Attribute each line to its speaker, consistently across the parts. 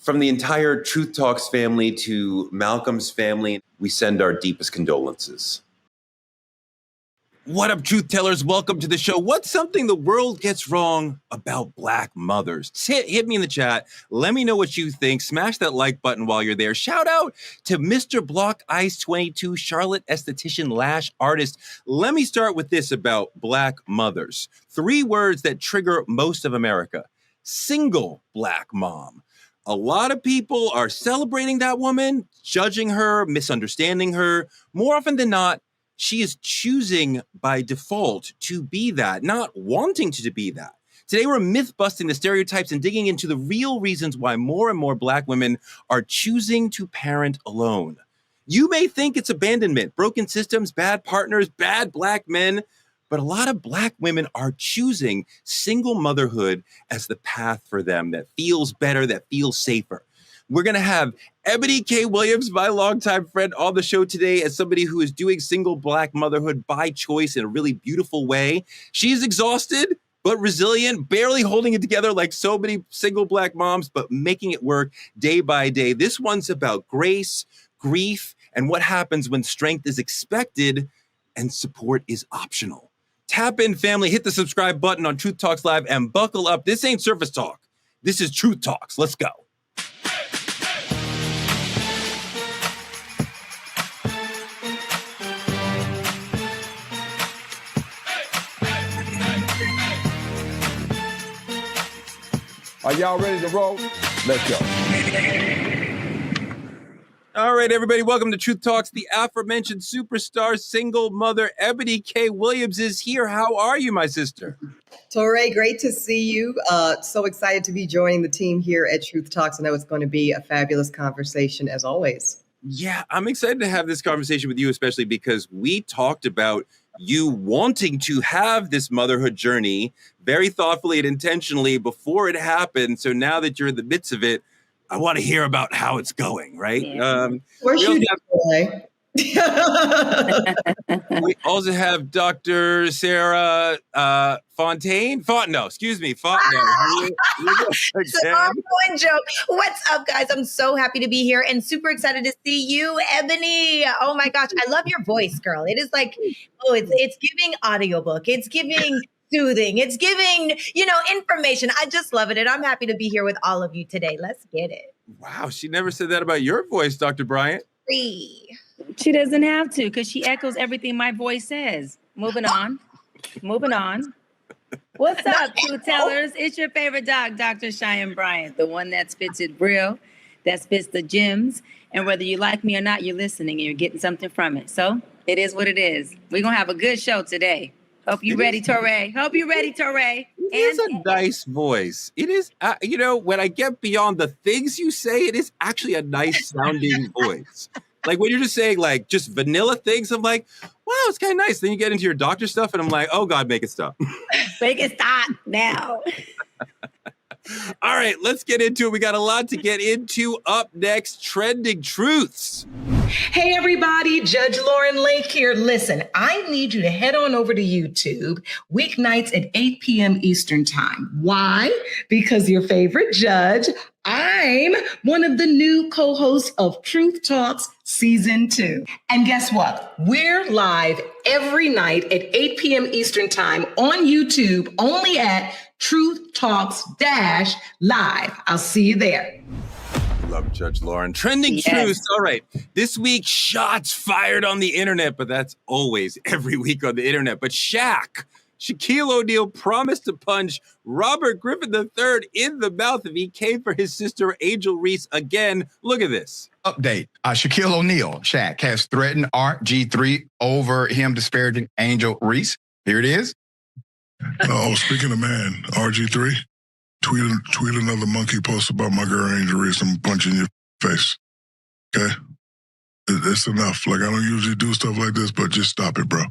Speaker 1: From the entire Truth Talks family to Malcolm's family, we send our deepest condolences. What up, truth tellers? Welcome to the show. What's something the world gets wrong about Black mothers? Hit me in the chat. Let me know what you think. Smash that like button while you're there. Shout out to Mr. Block Ice 22, Charlotte esthetician lash artist. Let me start with this about Black mothers. 3 words that trigger most of America. Single Black mom. A lot of people are celebrating that woman, judging her, misunderstanding her. More often than not, she is choosing by default to be that, not wanting to be that. Today, we're myth-busting the stereotypes and digging into the real reasons why more and more Black women are choosing to parent alone. You may think it's abandonment, broken systems, bad partners, bad Black men, but a lot of Black women are choosing single motherhood as the path for them that feels better, that feels safer. We're going to have Eboni K. Williams, my longtime friend, on the show today as somebody who is doing single Black motherhood by choice in a really beautiful way. She's exhausted, but resilient, barely holding it together like so many single Black moms, but making it work day by day. This one's about grace, grief, and what happens when strength is expected and support is optional. Tap in, family, hit the subscribe button on Truth Talks Live and buckle up. This ain't surface talk. This is Truth Talks. Let's go.
Speaker 2: Are y'all ready to roll? Let's go.
Speaker 1: All right, everybody, welcome to Truth Talks. The aforementioned superstar single mother, Eboni K. Williams, is here. How are you, my sister?
Speaker 3: Torre, great to see you. So excited to be joining the team here at Truth Talks. I know it's going to be a fabulous conversation as always.
Speaker 1: Yeah, I'm excited to have this conversation with you, especially because we talked about you wanting to have this motherhood journey very thoughtfully and intentionally before it happened. So now that you're in the midst of it, I want to hear about how it's going, right?
Speaker 3: Yeah. Where's you, Torre?
Speaker 1: We also have Dr. Sarah Fontaine. Fontenot.
Speaker 4: It's an ongoing joke. What's up, guys? I'm so happy to be here and super excited to see you, Eboni. Oh my gosh, I love your voice, girl. It is like, it's giving audiobook. It's giving soothing. It's giving, information. I just love it. And I'm happy to be here with all of you today. Let's get it.
Speaker 1: Wow, she never said that about your voice, Dr. Bryant.
Speaker 5: She doesn't have to because she echoes everything my voice says. Moving on. What's up, truth tellers? It's your favorite doc, Dr. Cheyenne Bryant, the one that spits it real, that spits the gems. And whether you like me or not, you're listening and you're getting something from it. So it is what it is. We're going to have a good show today. Hope you're ready, Torre.
Speaker 1: It is a nice voice. It is, when I get beyond the things you say, it is actually a nice sounding voice. Like when you're just saying like just vanilla things, I'm like, wow, it's kind of nice. Then you get into your doctor stuff and I'm like, oh God, make it stop.
Speaker 4: Make it stop now.
Speaker 1: All right, let's get into it. We got a lot to get into. Up next, trending truths.
Speaker 6: Hey everybody, Judge Lauren Lake here. Listen, I need you to head on over to YouTube weeknights at 8 p.m. Eastern time. Why? Because your favorite judge, I'm one of the new co-hosts of Truth Talks Season 2. And guess what? We're live every night at 8 p.m. Eastern time on YouTube, only at Truth Talks-Live. I'll see you there.
Speaker 1: Love Judge Lauren. Trending truths. All right. This week, shots fired on the internet, but that's always every week on the internet. But Shaquille O'Neal promised to punch Robert Griffin III in the mouth if he came for his sister, Angel Reese, again. Look at this.
Speaker 7: Update. Shaquille O'Neal, Shaq, has threatened RG3 over him disparaging Angel Reese. Here it is.
Speaker 8: Speaking of man, RG3, tweet another monkey post about my girl Angel Reese. I'm punching your face. Okay? It's enough. Like, I don't usually do stuff like this, but just stop it, bro.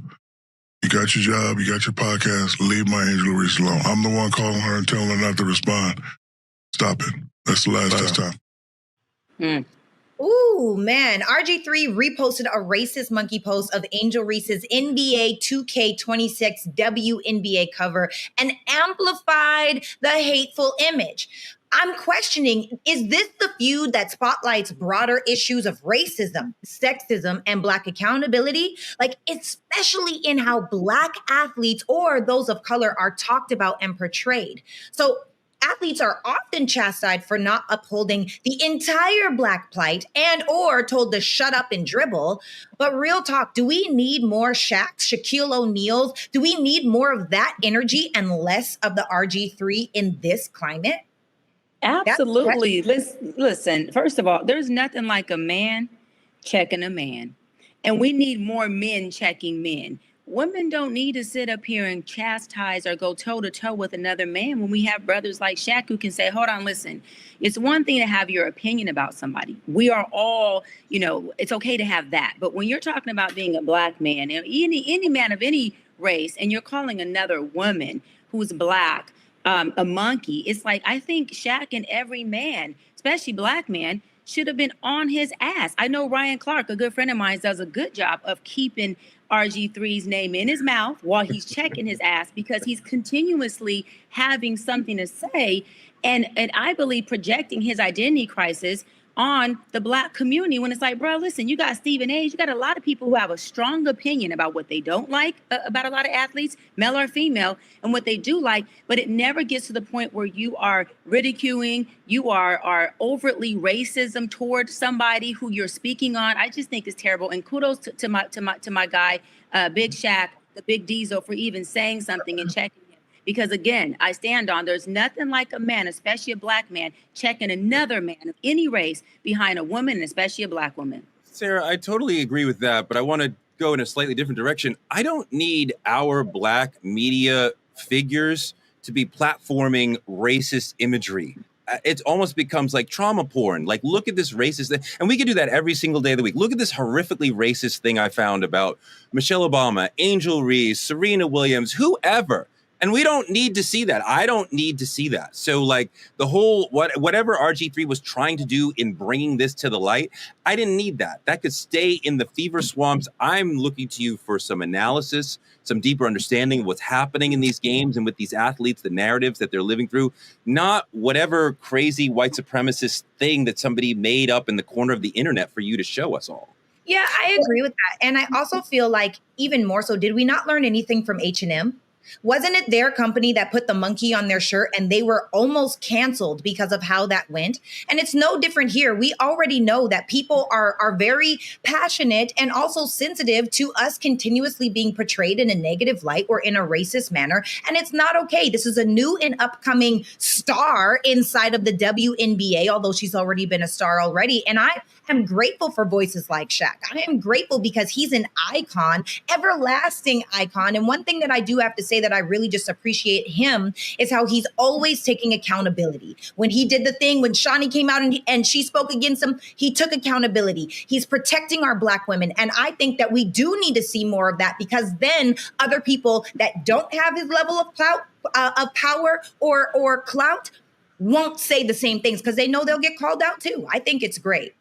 Speaker 8: You got your job, you got your podcast, leave my Angel Reese alone. I'm the one calling her and telling her not to respond. Stop it. That's the last time.
Speaker 4: Ooh, man. RG3 reposted a racist monkey post of Angel Reese's NBA 2K26 WNBA cover and amplified the hateful image. I'm questioning, is this the feud that spotlights broader issues of racism, sexism, and Black accountability? Like, especially in how Black athletes or those of color are talked about and portrayed. So athletes are often chastised for not upholding the entire Black plight and or told to shut up and dribble. But real talk, do we need more Shaqs, Shaquille O'Neals? Do we need more of that energy and less of the RG3 in this climate?
Speaker 5: Absolutely. Listen, first of all, there's nothing like a man checking a man. And we need more men checking men. Women don't need to sit up here and chastise or go toe to toe with another man when we have brothers like Shaq who can say, hold on, listen, it's one thing to have your opinion about somebody. We are all, it's okay to have that. But when you're talking about being a Black man, and any man of any race, and you're calling another woman who's Black a monkey, it's like, I think Shaq and every man, especially Black man, should have been on his ass. I know Ryan Clark, a good friend of mine, does a good job of keeping RG3's name in his mouth while he's checking his ass, because he's continuously having something to say and I believe projecting his identity crisis on the Black community, when it's like, bro, listen, you got Stephen A. You got a lot of people who have a strong opinion about what they don't like about a lot of athletes, male or female, and what they do like, but it never gets to the point where you are ridiculing, you are overtly racism towards somebody who you're speaking on. I just think it's terrible. And kudos to my guy, Big Shaq, the Big Diesel, for even saying something and checking. Because again, I stand on, there's nothing like a man, especially a Black man, checking another man of any race behind a woman, and especially a Black woman.
Speaker 1: Sarah, I totally agree with that, but I want to go in a slightly different direction. I don't need our Black media figures to be platforming racist imagery. It almost becomes like trauma porn. Like, look at this racist thing. And we can do that every single day of the week. Look at this horrifically racist thing I found about Michelle Obama, Angel Reese, Serena Williams, whoever. And we don't need to see that. I don't need to see that. So like the whole, whatever RG3 was trying to do in bringing this to the light, I didn't need that. That could stay in the fever swamps. I'm looking to you for some analysis, some deeper understanding of what's happening in these games and with these athletes, the narratives that they're living through, not whatever crazy white supremacist thing that somebody made up in the corner of the internet for you to show us all.
Speaker 4: Yeah, I agree with that. And I also feel like even more so, did we not learn anything from H&M? Wasn't it their company that put the monkey on their shirt and they were almost canceled because of how that went? And it's no different here. We already know that people are very passionate and also sensitive to us continuously being portrayed in a negative light or in a racist manner. And it's not okay. This is a new and upcoming star inside of the WNBA, although she's already been a star already. And I am grateful for voices like Shaq. I am grateful because he's an icon, everlasting icon. And one thing that I do have to say that I really just appreciate him is how he's always taking accountability. When he did the thing, when Shawnee came out and she spoke against him, he took accountability. He's protecting our Black women. And I think that we do need to see more of that, because then other people that don't have his level of power or clout won't say the same things because they know they'll get called out too. I think it's great.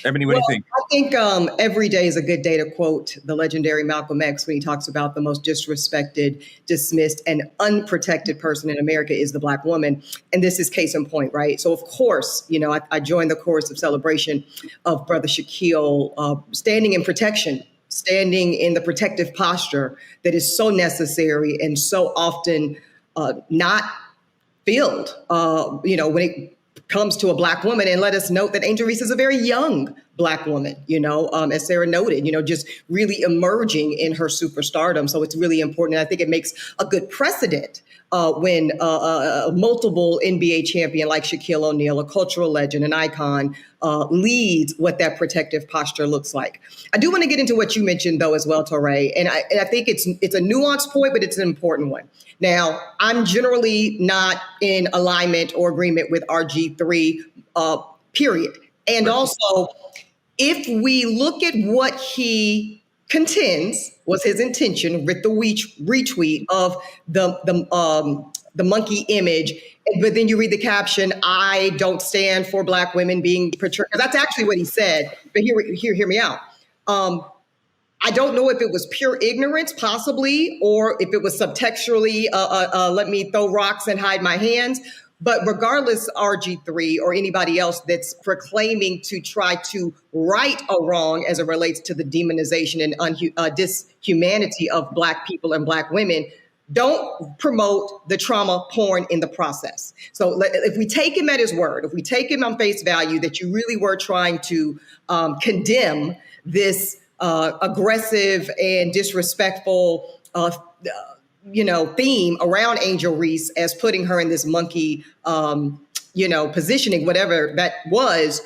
Speaker 1: Eboni, what do you think?
Speaker 3: I think every day is a good day to quote the legendary Malcolm X when he talks about the most disrespected, dismissed, and unprotected person in America is the Black woman. And this is case in point, right? So, of course, I joined the chorus of celebration of Brother Shaquille standing in protection, standing in the protective posture that is so necessary and so often not filled, when it comes to a Black woman. And let us note that Angel Reese is a very young Black woman, as Sarah noted, just really emerging in her superstardom. So it's really important. And I think it makes a good precedent when a multiple NBA champion like Shaquille O'Neal, a cultural legend, an icon, leads what that protective posture looks like. I do want to get into what you mentioned, though, as well, Touré. And I think it's a nuanced point, but it's an important one. Now, I'm generally not in alignment or agreement with RG3, period. And also, if we look at what he contends was his intention with the retweet of the monkey image, but then you read the caption, "I don't stand for Black women being portrayed." That's actually what he said. But hear me out. I don't know if it was pure ignorance, possibly, or if it was subtextually, let me throw rocks and hide my hands. But regardless, RG3 or anybody else that's proclaiming to try to right a wrong as it relates to the demonization and dishumanity of Black people and Black women, don't promote the trauma porn in the process. So if we take him at his word, if we take him on face value that you really were trying to condemn this aggressive and disrespectful theme around Angel Reese as putting her in this monkey, positioning, whatever that was,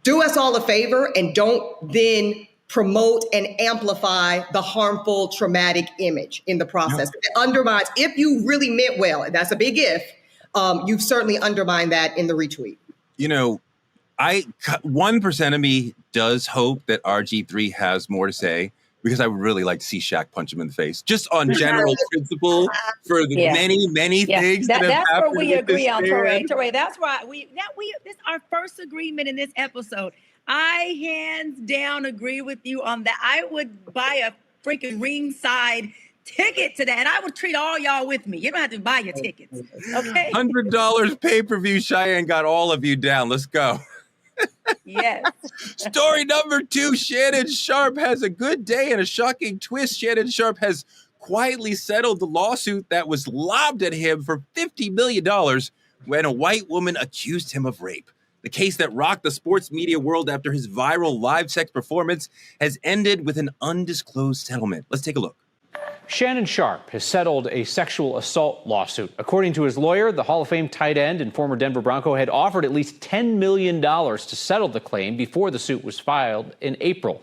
Speaker 3: do us all a favor and don't then promote and amplify the harmful, traumatic image in the process. It undermines, if you really meant well, and that's a big if, you've certainly undermined that in the retweet.
Speaker 1: 1% of me does hope that RG3 has more to say, because I would really like to see Shaq punch him in the face, just on general principle for the many things that have
Speaker 5: that's
Speaker 1: happened.
Speaker 5: where we agree on, Touré. That's why this is our first agreement in this episode. I hands down agree with you on that. I would buy a freaking ringside ticket to that, and I would treat all y'all with me. You don't have to buy your tickets, okay?
Speaker 1: $100 pay-per-view. Cheyenne got all of you down. Let's go.
Speaker 5: Yes.
Speaker 1: Story number 2, Shannon Sharpe has a good day and a shocking twist. Shannon Sharpe has quietly settled the lawsuit that was lobbed at him for $50 million when a white woman accused him of rape. The case that rocked the sports media world after his viral live sex performance has ended with an undisclosed settlement. Let's take a look.
Speaker 9: Shannon Sharpe has settled a sexual assault lawsuit. According to his lawyer, the Hall of Fame tight end and former Denver Bronco had offered at least $10 million to settle the claim before the suit was filed in April.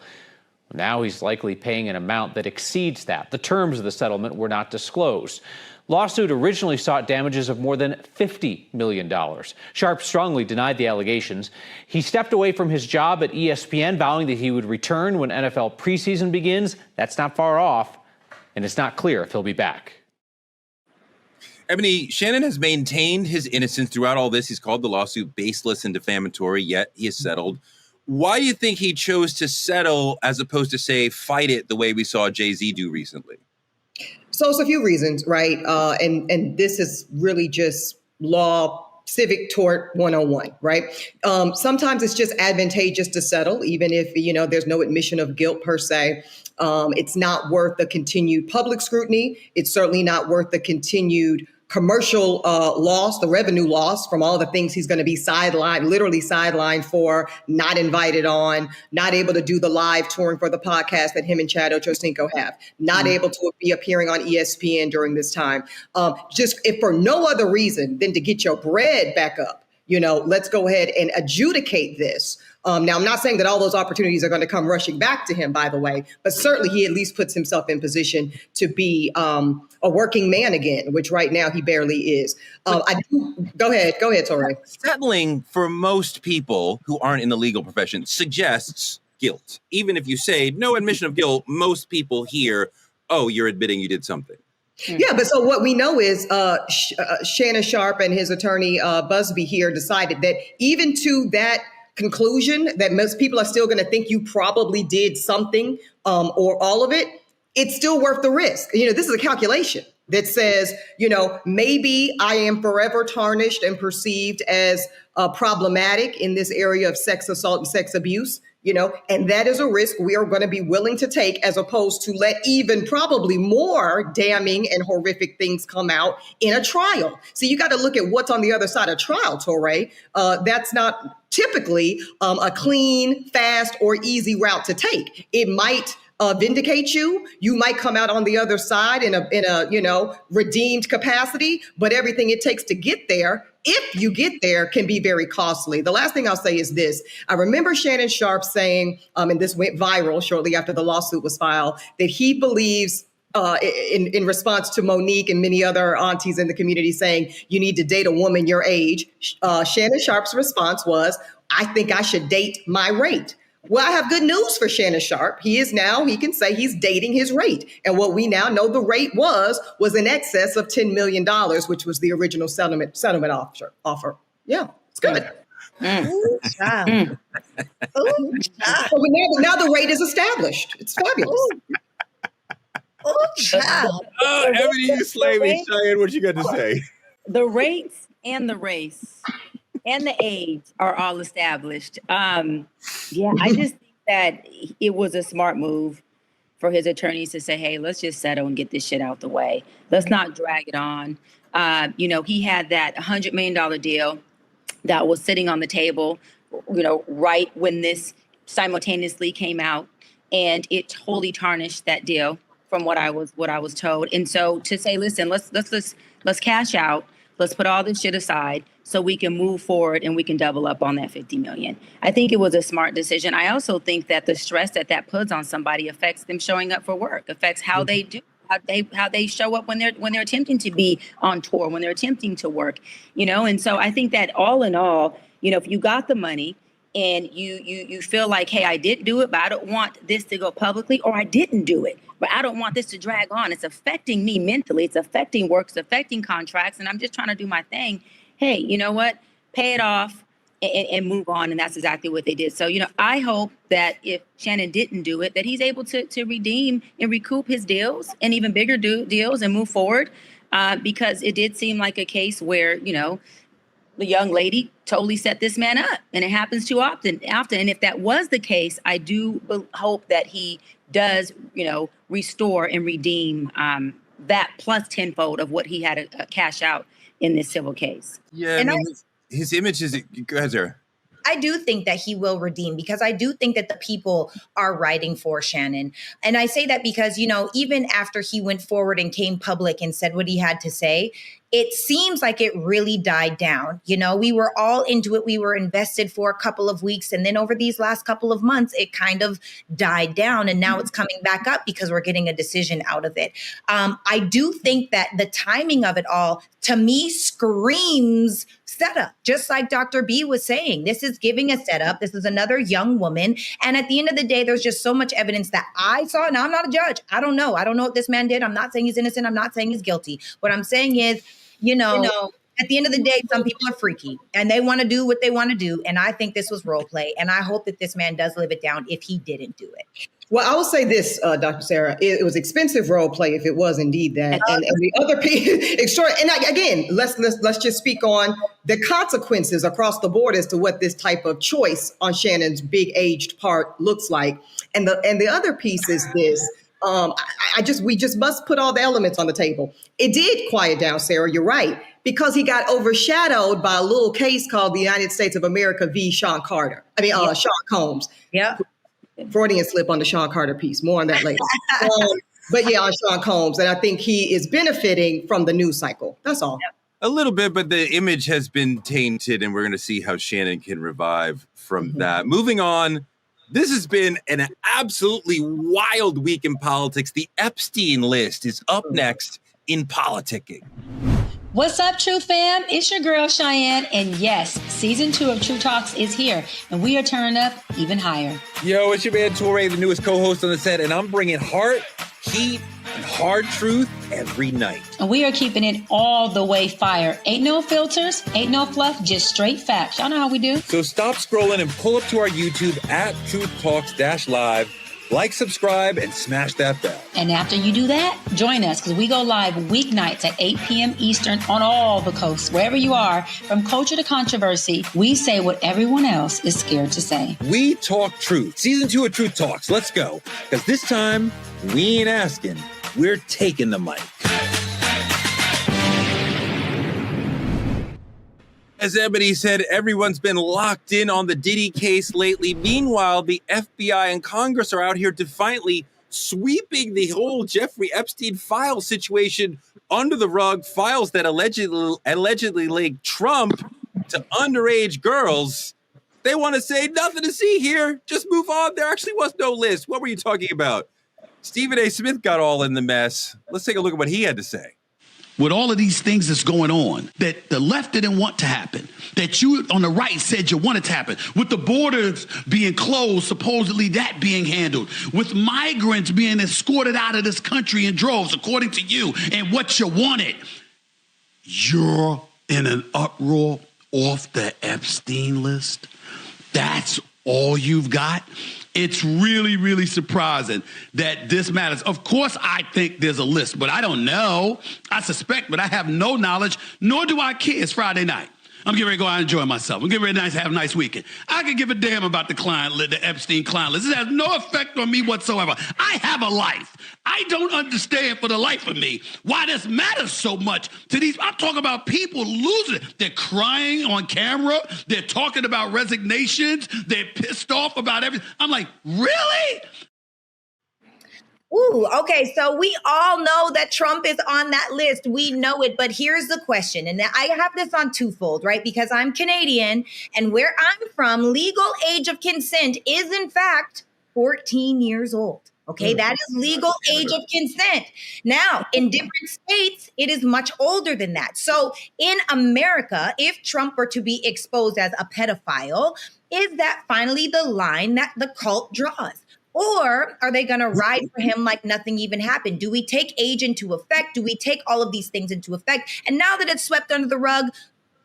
Speaker 9: Now he's likely paying an amount that exceeds that. The terms of the settlement were not disclosed. Lawsuit originally sought damages of more than $50 million. Sharpe strongly denied the allegations. He stepped away from his job at ESPN, vowing that he would return when NFL preseason begins. That's not far off, and it's not clear if he'll be back.
Speaker 1: Eboni, Shannon has maintained his innocence throughout all this. He's called the lawsuit baseless and defamatory, yet he has settled. Why do you think he chose to settle as opposed to, say, fight it the way we saw Jay-Z do recently?
Speaker 3: So it's a few reasons, right? And this is really just civic tort 101, right? Sometimes it's just advantageous to settle, even if, there's no admission of guilt per se. It's not worth the continued public scrutiny. It's certainly not worth the continued commercial loss, the revenue loss from all the things he's going to be literally sidelined for, not invited on, not able to do the live touring for the podcast that him and Chad Ochocinco have, not able to be appearing on ESPN during this time. Just if for no other reason than to get your bread back up, let's go ahead and adjudicate this. Now, I'm not saying that all those opportunities are going to come rushing back to him, by the way, but certainly he at least puts himself in position to be a working man again, which right now he barely is. Go ahead, Touré.
Speaker 1: Settling for most people who aren't in the legal profession suggests guilt. Even if you say no admission of guilt, most people hear, oh, you're admitting you did something.
Speaker 3: Yeah, but so what we know is Shannon Sharpe and his attorney Busby here decided that even to that conclusion that most people are still going to think you probably did something or all of it, it's still worth the risk. This is a calculation that says, maybe I am forever tarnished and perceived as problematic in this area of sex assault and sex abuse, and that is a risk we are going to be willing to take, as opposed to let even probably more damning and horrific things come out in a trial. So you got to look at what's on the other side of trial, Touré. That's not typically a clean, fast, or easy route to take. It might vindicate you. You might come out on the other side in a redeemed capacity, but everything it takes to get there, if you get there, can be very costly. The last thing I'll say is this. I remember Shannon Sharpe saying, and this went viral shortly after the lawsuit was filed, that he believes in response to Monique and many other aunties in the community saying, you need to date a woman your age. Shannon Sharpe's response was, I think I should date my rate. Well, I have good news for Shannon Sharpe. He can say he's dating his rate. And what we now know the rate was in excess of $10 million, which was the original settlement offer. Yeah, it's good.
Speaker 4: Ooh, child. Ooh, child.
Speaker 3: So now the rate is established. It's fabulous.
Speaker 4: Ooh, child.
Speaker 1: Oh, Eboni, you slay me. Cheyenne, what you got to say?
Speaker 5: The rates and the race and the age are all established. Yeah, I just think that it was a smart move for his attorneys to say, hey, let's just settle and get this shit out the way. Let's not drag it on. He had that $100 million deal that was sitting on the table, right when this simultaneously came out, and it totally tarnished that deal from what I was told. And so to say, listen, let's cash out, let's put all this shit aside so we can move forward and we can double up on that 50 million. I think it was a smart decision. I also think that the stress that puts on somebody affects them showing up for work, affects how they do, how they show up when they're attempting to be on tour, when they're attempting to work, And so I think that all in all, if you got the money and you feel like, hey, I did do it, but I don't want this to go publicly, or I didn't do it, but I don't want this to drag on. It's affecting me mentally. It's affecting work. It's affecting contracts. And I'm just trying to do my thing. Hey, you know what? Pay it off and move on. And that's exactly what they did. So, I hope that if Shannon didn't do it, that he's able to redeem and recoup his deals and even bigger deals and move forward, because it did seem like a case where, the young lady totally set this man up, and it happens too often. And if that was the case, I do hope that he does, restore and redeem that plus tenfold of what he had to cash out in this civil case.
Speaker 1: Yeah,
Speaker 4: And
Speaker 1: his image is. Go ahead, Sarah.
Speaker 4: I do think that he will redeem, because I do think that the people are writing for Shannon. And I say that because, even after he went forward and came public and said what he had to say, it seems like it really died down. We were all into it. We were invested for a couple of weeks. And then over these last couple of months, it kind of died down. And now it's coming back up because we're getting a decision out of it. I do think that the timing of it all, to me, screams setup. Just like Dr. B was saying, this is giving a setup. This is another young woman. And at the end of the day, there's just so much evidence that I saw. Now, I'm not a judge. I don't know. I don't know what this man did. I'm not saying he's innocent. I'm not saying he's guilty. What I'm saying is, at the end of the day, some people are freaky and they want to do what they want to do. And I think this was role play. And I hope that this man does live it down if he didn't do it.
Speaker 3: Well, I will say this, Dr. Sarah, it was expensive role play if it was indeed that. And the other piece, and again, let's just speak on the consequences across the board as to what this type of choice on Shannon's big aged part looks like. And the other piece is this. We just must put all the elements on the table. It did quiet down, Sarah. You're right, because he got overshadowed by a little case called the United States of America v. Sean Combs.
Speaker 4: Yeah.
Speaker 3: Freudian slip on the Sean Carter piece. More on that later. But yeah, on Sean Combs, and I think he is benefiting from the news cycle. That's all. Yep.
Speaker 1: A little bit, but the image has been tainted, and we're going to see how Shannon can revive from that. Moving on. This has been an absolutely wild week in politics. The Epstein list is up next in politicking.
Speaker 5: What's up, True Fam? It's your girl, Cheyenne. And yes, season 2 of True Talks is here, and we are turning up even higher.
Speaker 1: Yo, it's your man, Torre, the newest co-host on the set, and I'm bringing heart, heat, and hard truth every night.
Speaker 5: And we are keeping it all the way fire. Ain't no filters, ain't no fluff, just straight facts. Y'all know how we do.
Speaker 1: So stop scrolling and pull up to our YouTube at Truth Talks-Live. Like, subscribe, and smash that bell.
Speaker 5: And after you do that, join us, because we go live weeknights at 8 p.m. Eastern on all the coasts. Wherever you are, from culture to controversy, we say what everyone else is scared to say.
Speaker 1: We talk truth. Season 2 of Truth Talks. Let's go. Because this time, we ain't asking. We're taking the mic. As Eboni said, everyone's been locked in on the Diddy case lately. Meanwhile, the FBI and Congress are out here defiantly sweeping the whole Jeffrey Epstein file situation under the rug. Files that allegedly linked Trump to underage girls. They want to say nothing to see here. Just move on. There actually was no list. What were you talking about? Stephen A. Smith got all in the mess. Let's take a look at what he had to say.
Speaker 10: With all of these things that's going on, that the left didn't want to happen, that you on the right said you wanted to happen, with the borders being closed, supposedly that being handled, with migrants being escorted out of this country in droves, according to you, and what you wanted, you're in an uproar off the Epstein list. That's all you've got? It's really, really surprising that this matters. Of course, I think there's a list, but I don't know. I suspect, but I have no knowledge, nor do I care. It's Friday night. I'm getting ready to go out and enjoy myself. I'm getting ready to have a nice weekend. I could give a damn about the client list, the Epstein client list. It has no effect on me whatsoever. I have a life. I don't understand for the life of me why this matters so much to these. I'm talking about people losing it. They're crying on camera. They're talking about resignations. They're pissed off about everything. I'm like, really?
Speaker 4: Ooh, okay. So we all know that Trump is on that list. We know it. But here's the question. And I have this on twofold, right? Because I'm Canadian, and where I'm from, legal age of consent is in fact 14 years old. Okay, that is legal age of consent. Now, in different states, it is much older than that. So in America, if Trump were to be exposed as a pedophile, is that finally the line that the cult draws? Or are they going to ride for him like nothing even happened? Do we take age into effect? Do we take all of these things into effect? And now that it's swept under the rug,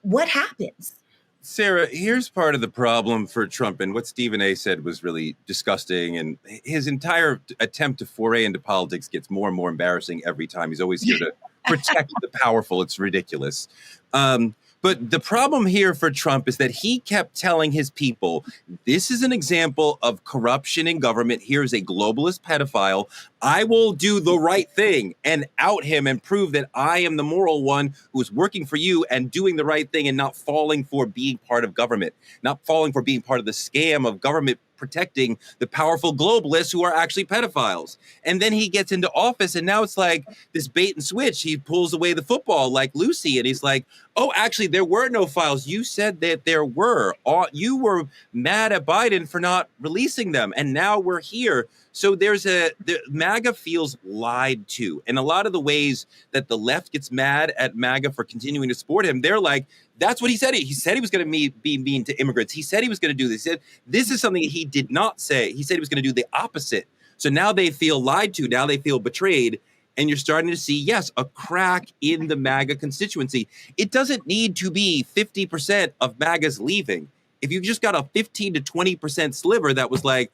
Speaker 4: what happens?
Speaker 1: Sarah, here's part of the problem for Trump, and what Stephen A. said was really disgusting, and his entire attempt to foray into politics gets more and more embarrassing every time. He's always here to protect the powerful. It's ridiculous. But the problem here for Trump is that he kept telling his people, this is an example of corruption in government. Here's a globalist pedophile. I will do the right thing and out him and prove that I am the moral one who's working for you and doing the right thing and not falling for being part of government, not falling for being part of the scam of government protecting the powerful globalists who are actually pedophiles. And then he gets into office, and now it's like this bait and switch. He pulls away the football like Lucy, and he's like, oh, actually, there were no files. You said that there were. You were mad at Biden for not releasing them, and now we're here. So the MAGA feels lied to. And a lot of the ways that the left gets mad at MAGA for continuing to support him, they're like, that's what he said. He said he was going to be mean to immigrants. He said he was going to do this. He said, this is something he did not say. He said he was going to do the opposite. So now they feel lied to. Now they feel betrayed. And you're starting to see, yes, a crack in the MAGA constituency. It doesn't need to be 50% of MAGA's leaving. If you've just got a 15 to 20% sliver that was like,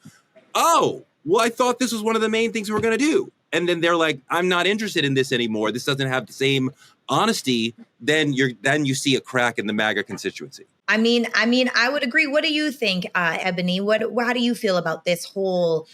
Speaker 1: oh, well, I thought this was one of the main things we were going to do. And then they're like, I'm not interested in this anymore. This doesn't have the same honesty. Then you see a crack in the MAGA constituency.
Speaker 4: I mean, I would agree. What do you think, Eboni? How do you feel about this whole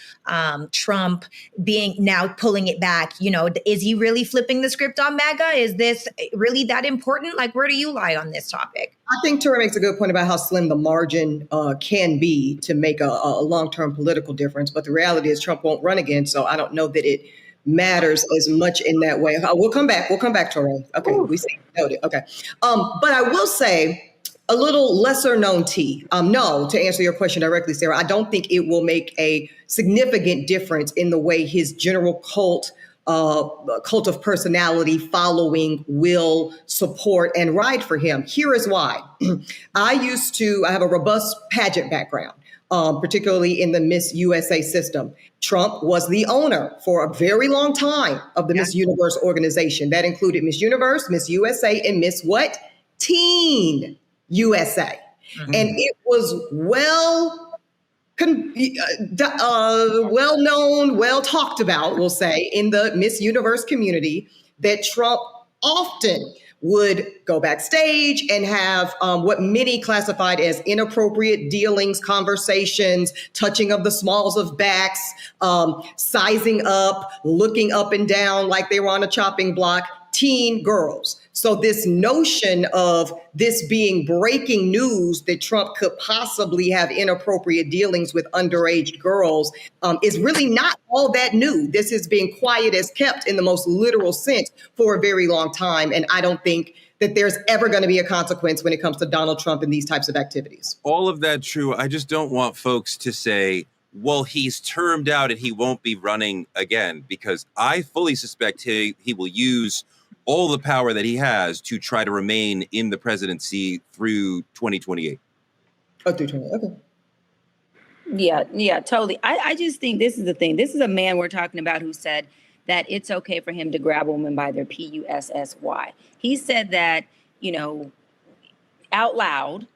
Speaker 4: Trump being now pulling it back? You know, is he really flipping the script on MAGA? Is this really that important? Like, where do you lie on this topic?
Speaker 3: I think Tura makes a good point about how slim the margin can be to make a long-term political difference. But the reality is Trump won't run again. So I don't know that it matters as much in that way. We'll come back, Tura. Okay, we see. Noted. Okay. But I will say, a little lesser known tea. No, to answer your question directly, Sarah, I don't think it will make a significant difference in the way his general cult of personality following will support and ride for him. Here is why. I have a robust pageant background, particularly in the Miss USA system. Trump was the owner for a very long time of the Miss Universe organization. That included Miss Universe, Miss USA, and Miss what? Teen USA. Mm-hmm. And it was well known, well talked about, we'll say, in the Miss Universe community that Trump often would go backstage and have what many classified as inappropriate dealings, conversations, touching of the smalls of backs, sizing up, looking up and down like they were on a chopping block, teen girls. So this notion of this being breaking news that Trump could possibly have inappropriate dealings with underage girls is really not all that new. This has been quiet as kept in the most literal sense for a very long time. And I don't think that there's ever going to be a consequence when it comes to Donald Trump and these types of activities.
Speaker 1: All of that true. I just don't want folks to say, well, he's termed out and he won't be running again, because I fully suspect he will use all the power that he has to try to remain in the presidency through 2028.
Speaker 3: Oh, through 2028.
Speaker 5: Okay. Yeah, totally. I just think this is the thing. This is a man we're talking about who said that it's okay for him to grab a woman by their PUSSY. He said that, out loud,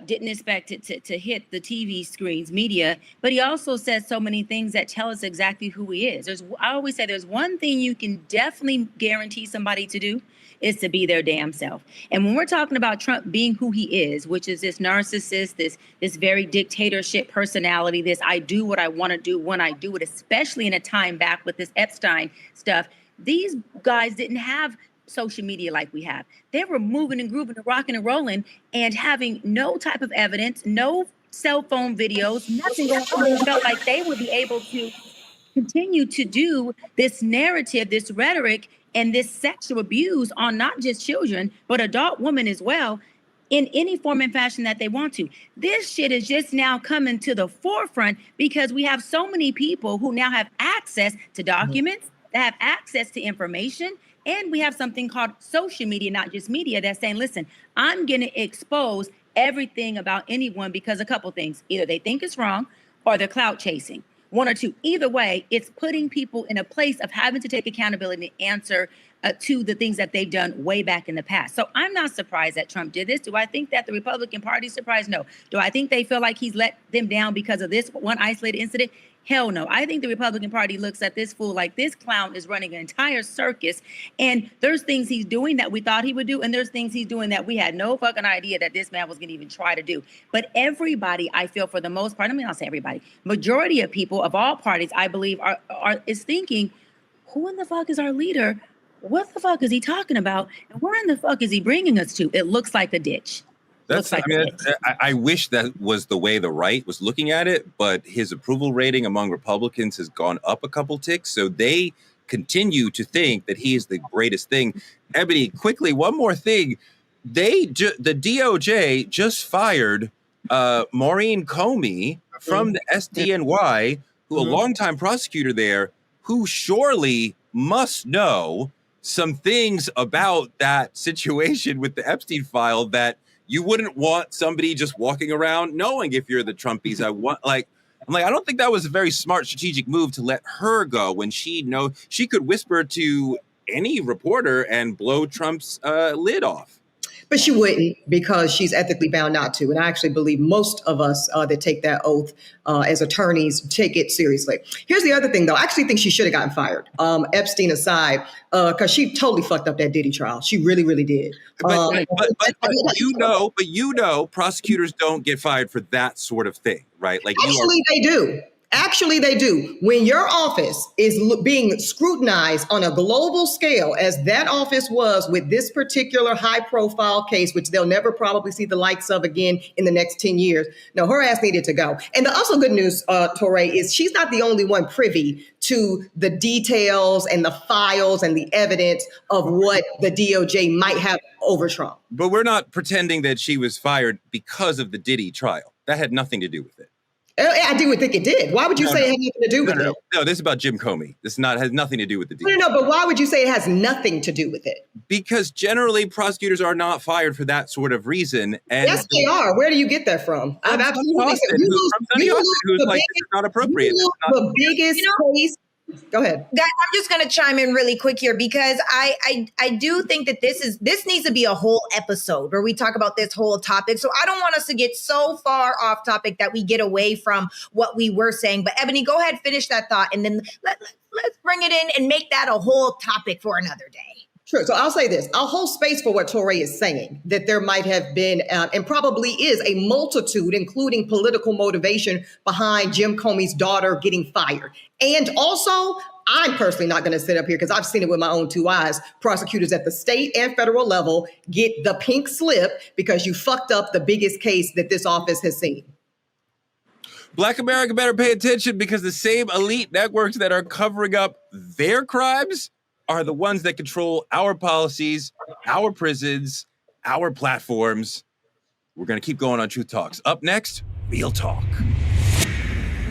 Speaker 5: didn't expect it to hit the TV screens, media, but he also said so many things that tell us exactly who he is. I always say there's one thing you can definitely guarantee somebody to do is to be their damn self. And when we're talking about Trump being who he is, which is this narcissist, this very dictatorship personality, this I do what I want to do when I do it, especially in a time back with this Epstein stuff, these guys didn't have social media like we have. They were moving and grooving and rocking and rolling and having no type of evidence, no cell phone videos, nothing going on. It felt like they would be able to continue to do this narrative, this rhetoric, and this sexual abuse on not just children, but adult women as well, in any form and fashion that they want to. This shit is just now coming to the forefront because we have so many people who now have access to documents, that have access to information, and we have something called social media, not just media, that's saying, listen, I'm going to expose everything about anyone because a couple things. Either they think it's wrong or they're clout chasing. One or two. Either way, it's putting people in a place of having to take accountability and answer to the things that they've done way back in the past. So I'm not surprised that Trump did this. Do I think that the Republican Party is surprised? No. Do I think they feel like he's let them down because of this one isolated incident? Hell no. I think the Republican Party looks at this fool like this clown is running an entire circus. And there's things he's doing that we thought he would do. And there's things he's doing that we had no fucking idea that this man was going to even try to do. But everybody, I feel for the most part, I mean, I'll say everybody, majority of people of all parties, I believe is thinking, who in the fuck is our leader? What the fuck is he talking about? And where in the fuck is he bringing us to? It looks like a ditch.
Speaker 1: I wish that was the way the right was looking at it, but his approval rating among Republicans has gone up a couple ticks. So they continue to think that he is the greatest thing. Eboni, quickly, one more thing. The DOJ just fired Maureen Comey from the SDNY, who a longtime prosecutor there, who surely must know some things about that situation with the Epstein file that you wouldn't want somebody just walking around knowing if you're the Trumpies. I don't think that was a very smart strategic move to let her go when she could whisper to any reporter and blow Trump's lid off.
Speaker 3: But she wouldn't, because she's ethically bound not to. And I actually believe most of us that take that oath as attorneys take it seriously. Here's the other thing, though. I actually think she should have gotten fired, Epstein aside, because she totally fucked up that Diddy trial. She really, really did.
Speaker 1: But you know, prosecutors don't get fired for that sort of thing, right? Like
Speaker 3: they do. Actually, they do. When your office is being scrutinized on a global scale, as that office was with this particular high-profile case, which they'll never probably see the likes of again in the next 10 years, no, her ass needed to go. And the also good news, Touré, is she's not the only one privy to the details and the files and the evidence of what the DOJ might have over Trump.
Speaker 1: But we're not pretending that she was fired because of the Diddy trial. That had nothing to do with it.
Speaker 3: I do think it did. Why would you say it had nothing to do with it?
Speaker 1: No, this is about Jim Comey. This has nothing to do with the deal.
Speaker 3: No, but why would you say it has nothing to do with it?
Speaker 1: Because generally prosecutors are not fired for that sort of reason. And
Speaker 3: yes, they are. Where do you get that from?
Speaker 1: I've absolutely who's like, this is not appropriate.
Speaker 3: The biggest case. Go ahead.
Speaker 4: Guys, I'm just going to chime in really quick here because I do think that this needs to be a whole episode where we talk about this whole topic. So I don't want us to get so far off topic that we get away from what we were saying. But Eboni, go ahead, finish that thought, and then let's bring it in and make that a whole topic for another day.
Speaker 3: Sure. So I'll say this. I'll hold space for what Touré is saying, that there might have been and probably is a multitude, including political motivation, behind Jim Comey's daughter getting fired. And also, I'm personally not going to sit up here because I've seen it with my own two eyes. Prosecutors at the state and federal level get the pink slip because you fucked up the biggest case that this office has seen.
Speaker 1: Black America better pay attention, because the same elite networks that are covering up their crimes are the ones that control our policies, our prisons, our platforms. We're going to keep going on Truth Talks. Up next, Real Talk.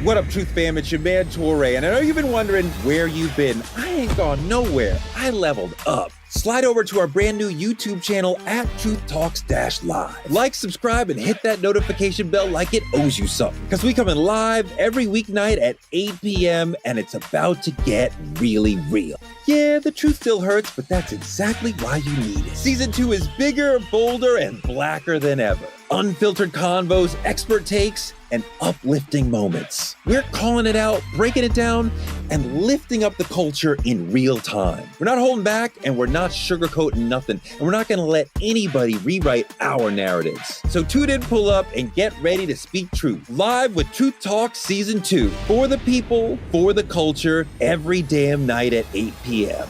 Speaker 11: What up, Truth fam? It's your man, Touré. And I know you've been wondering where you've been. I ain't gone nowhere. I leveled up. Slide over to our brand new YouTube channel at Truth Talks-Live. Like, subscribe, and hit that notification bell like it owes you something. Because we come in live every weeknight at 8 p.m. and it's about to get really real. Yeah, the truth still hurts, but that's exactly why you need it. Season 2 is bigger, bolder, and blacker than ever. unfiltered convos, expert takes, and uplifting moments. We're calling it out, breaking it down, and lifting up the culture in real time. We're not holding back, and we're not sugarcoating nothing, and we're not gonna let anybody rewrite our narratives. So tune in, pull up, and get ready to speak truth. Live with Truth Talk Season 2. For the people, for the culture, every damn night at 8 p.m.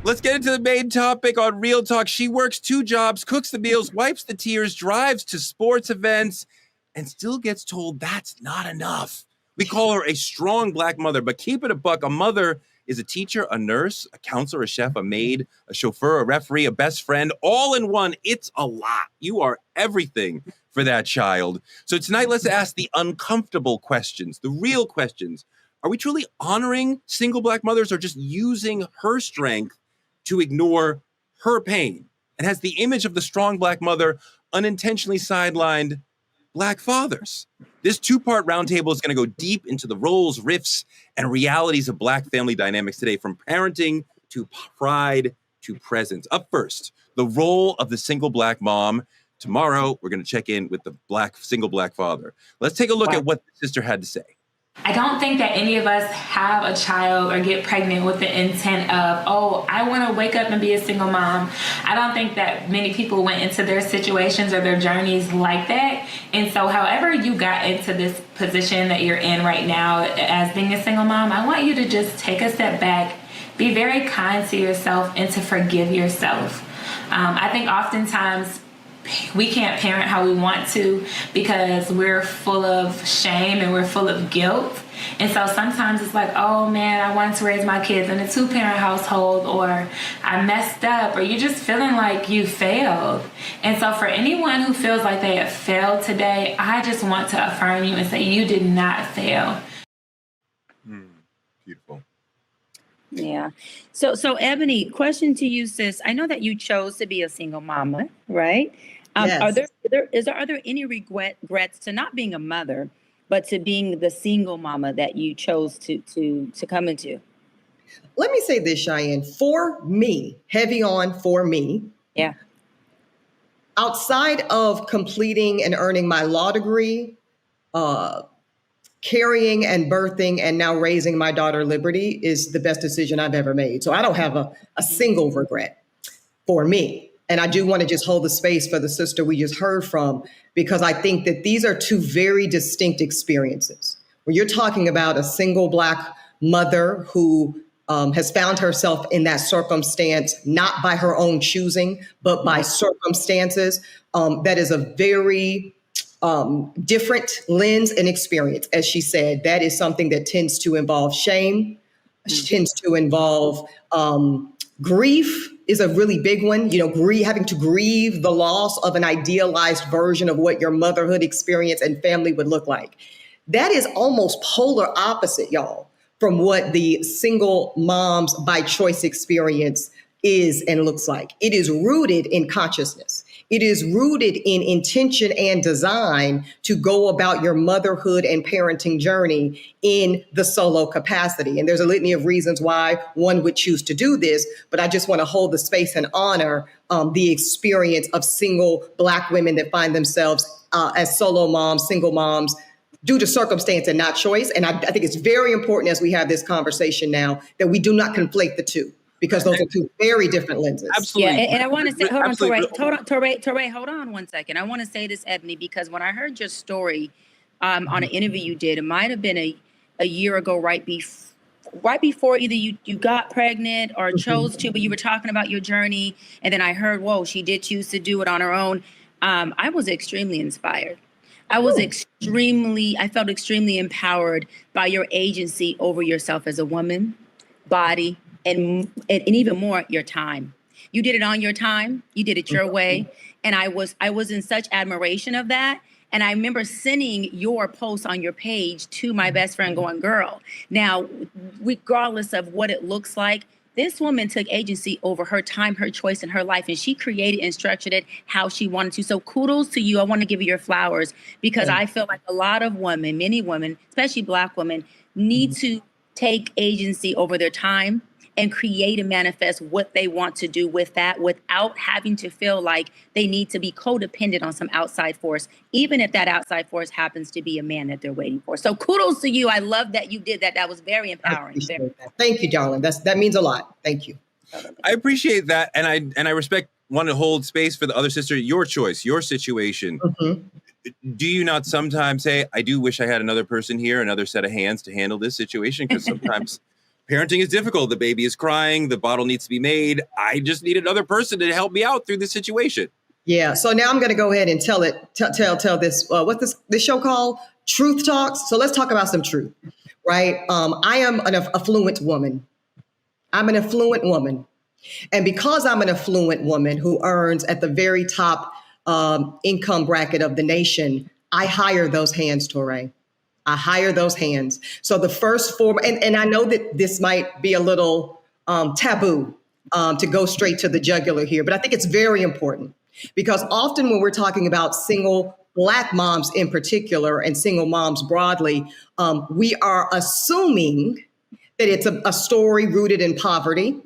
Speaker 1: Let's get into the main topic on Real Talk. She works 2 jobs, cooks the meals, wipes the tears, drives to sports events, and still gets told that's not enough. We call her a strong Black mother, but keep it a buck. A mother is a teacher, a nurse, a counselor, a chef, a maid, a chauffeur, a referee, a best friend, all in one. It's a lot. You are everything for that child. So tonight, let's ask the uncomfortable questions, the real questions. Are we truly honoring single Black mothers or just using her strength to ignore her pain? And has the image of the strong Black mother unintentionally sidelined Black fathers? This 2-part roundtable is going to go deep into the roles, rifts, and realities of Black family dynamics today, from parenting to pride to presence. Up first, the role of the single Black mom. Tomorrow, we're going to check in with the single Black father. Let's take a look at what the sister had to say.
Speaker 12: I don't think that any of us have a child or get pregnant with the intent of, oh, I want to wake up and be a single mom. I don't think that many people went into their situations or their journeys like that. And so however you got into this position that you're in right now as being a single mom, I want you to just take a step back, be very kind to yourself, and to forgive yourself. I think oftentimes we can't parent how we want to because we're full of shame and we're full of guilt. And so sometimes it's like, oh man, I wanted to raise my kids in a 2-parent household, or I messed up, or you're just feeling like you failed. And so for anyone who feels like they have failed today, I just want to affirm you and say you did not fail.
Speaker 1: Beautiful.
Speaker 5: Yeah. So Eboni, question to you, sis. I know that you chose to be a single mama, right?
Speaker 3: Yes.
Speaker 5: Are there any regrets to not being a mother, but to being the single mama that you chose to come into?
Speaker 3: Let me say this, Cheyenne. For me, heavy on for me.
Speaker 5: Yeah.
Speaker 3: Outside of completing and earning my law degree, carrying and birthing and now raising my daughter Liberty is the best decision I've ever made. So I don't have a single regret for me. And I do want to just hold the space for the sister we just heard from, because I think that these are 2 very distinct experiences. When you're talking about a single Black mother who has found herself in that circumstance, not by her own choosing, but by circumstances, that is a very different lens and experience. As she said, that is something that tends to involve shame, tends to involve grief is a really big one. You know, having to grieve the loss of an idealized version of what your motherhood experience and family would look like. That is almost polar opposite, y'all, from what the single moms by choice experience is and looks like. It is rooted in consciousness. It is rooted in intention and design to go about your motherhood and parenting journey in the solo capacity. And there's a litany of reasons why one would choose to do this, but I just want to hold the space and honor the experience of single Black women that find themselves as solo moms, single moms, due to circumstance and not choice. And I think it's very important as we have this conversation now that we do not conflate the 2. Because those are 2 very different lenses.
Speaker 5: Absolutely. Yeah, and I want to say, hold on, Touré, hold on one second. I want to say this, Eboni, because when I heard your story on an interview you did, it might have been a year ago, right before either you got pregnant or chose to, but you were talking about your journey, and then I heard, whoa, she did choose to do it on her own. I was extremely inspired. I felt extremely empowered by your agency over yourself as a woman, body, and even more, your time. You did it on your time. You did it your way. And I was in such admiration of that. And I remember sending your post on your page to my best friend going, girl, now, regardless of what it looks like, this woman took agency over her time, her choice, and her life, and she created and structured it how she wanted to. So kudos to you. I want to give you your flowers, because I feel like a lot of women, many women, especially Black women, need to take agency over their time and create and manifest what they want to do with that without having to feel like they need to be codependent on some outside force, even if that outside force happens to be a man that they're waiting for. So kudos to you. I love that you did that. That was very empowering.
Speaker 3: Thank you, darling. That means a lot. Thank you.
Speaker 1: I appreciate that, and I respect, want to hold space for the other sister. Your choice, your situation. Do you not sometimes say, I do wish I had another person here, another set of hands to handle this situation? Because sometimes parenting is difficult. The baby is crying. The bottle needs to be made. I just need another person to help me out through this situation.
Speaker 3: Yeah. So now I'm going to go ahead and tell this, what's this show called? Truth Talks. So let's talk about some truth, right? I am an affluent woman. I'm an affluent woman. And because I'm an affluent woman who earns at the very top income bracket of the nation, I hire those hands, Touré. I hire those hands. So the first form, and I know that this might be a little taboo to go straight to the jugular here, but I think it's very important because often when we're talking about single Black moms in particular and single moms broadly, we are assuming that it's a story rooted in poverty.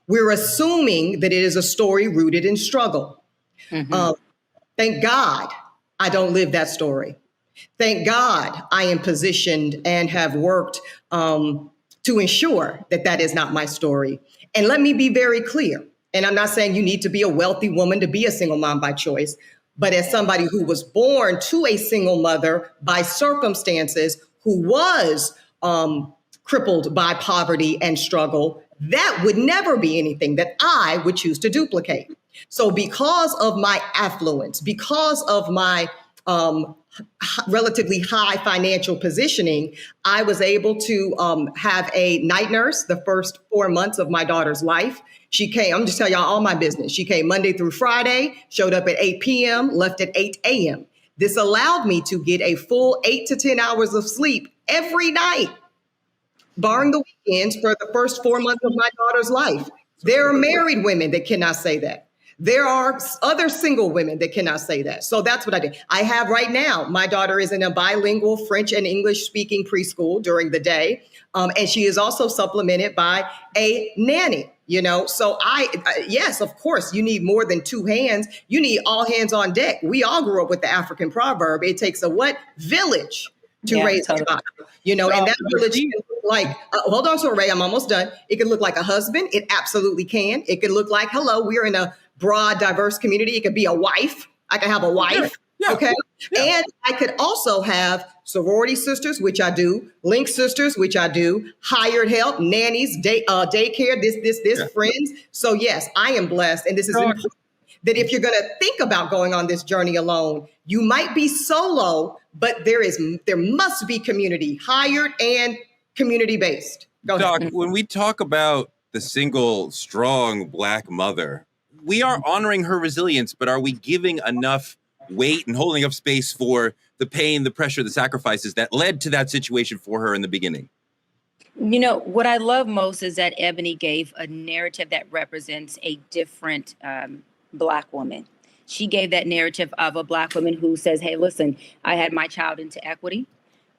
Speaker 3: We're assuming that it is a story rooted in struggle. Thank God I don't live that story. Thank God I am positioned and have worked to ensure that that is not my story. And let me be very clear. And I'm not saying you need to be a wealthy woman to be a single mom by choice, but as somebody who was born to a single mother by circumstances, who was crippled by poverty and struggle, that would never be anything that I would choose to duplicate. So because of my affluence, because of my relatively high financial positioning, I was able to have a night nurse the first 4 months of my daughter's life. She came, I'm just telling y'all all my business. She came Monday through Friday, showed up at 8 p.m., left at 8 a.m. This allowed me to get a full 8 to 10 hours of sleep every night, barring the weekends, for the first 4 months of my daughter's life. There are married women that cannot say that. There are other single women that cannot say that. So that's what I did. I have right now, my daughter is in a bilingual French and English speaking preschool during the day. And she is also supplemented by a nanny, you know? So yes, of course, you need more than two hands. You need all hands on deck. We all grew up with the African proverb. It takes a what? Village to raise a child, you know, and that village can look like, hold on, so Ray, I'm almost done. It could look like a husband. It absolutely can. It could look like, hello, we're in a broad, diverse community. It could be a wife. I could have a wife. Yeah. Okay. Yeah. And I could also have sorority sisters, which I do, link sisters, which I do, hired help, nannies, daycare, this, friends. So yes, I am blessed. And this is important, that if you're going to think about going on this journey alone, you might be solo, but there must be community, hired and community-based.
Speaker 1: Doc, when we talk about the single, strong Black mother, we are honoring her resilience, but are we giving enough weight and holding up space for the pain, the pressure, the sacrifices that led to that situation for her in the beginning?
Speaker 5: You know, what I love most is that Eboni gave a narrative that represents a different Black woman. She gave that narrative of a Black woman who says, hey, listen, I had my child into equity,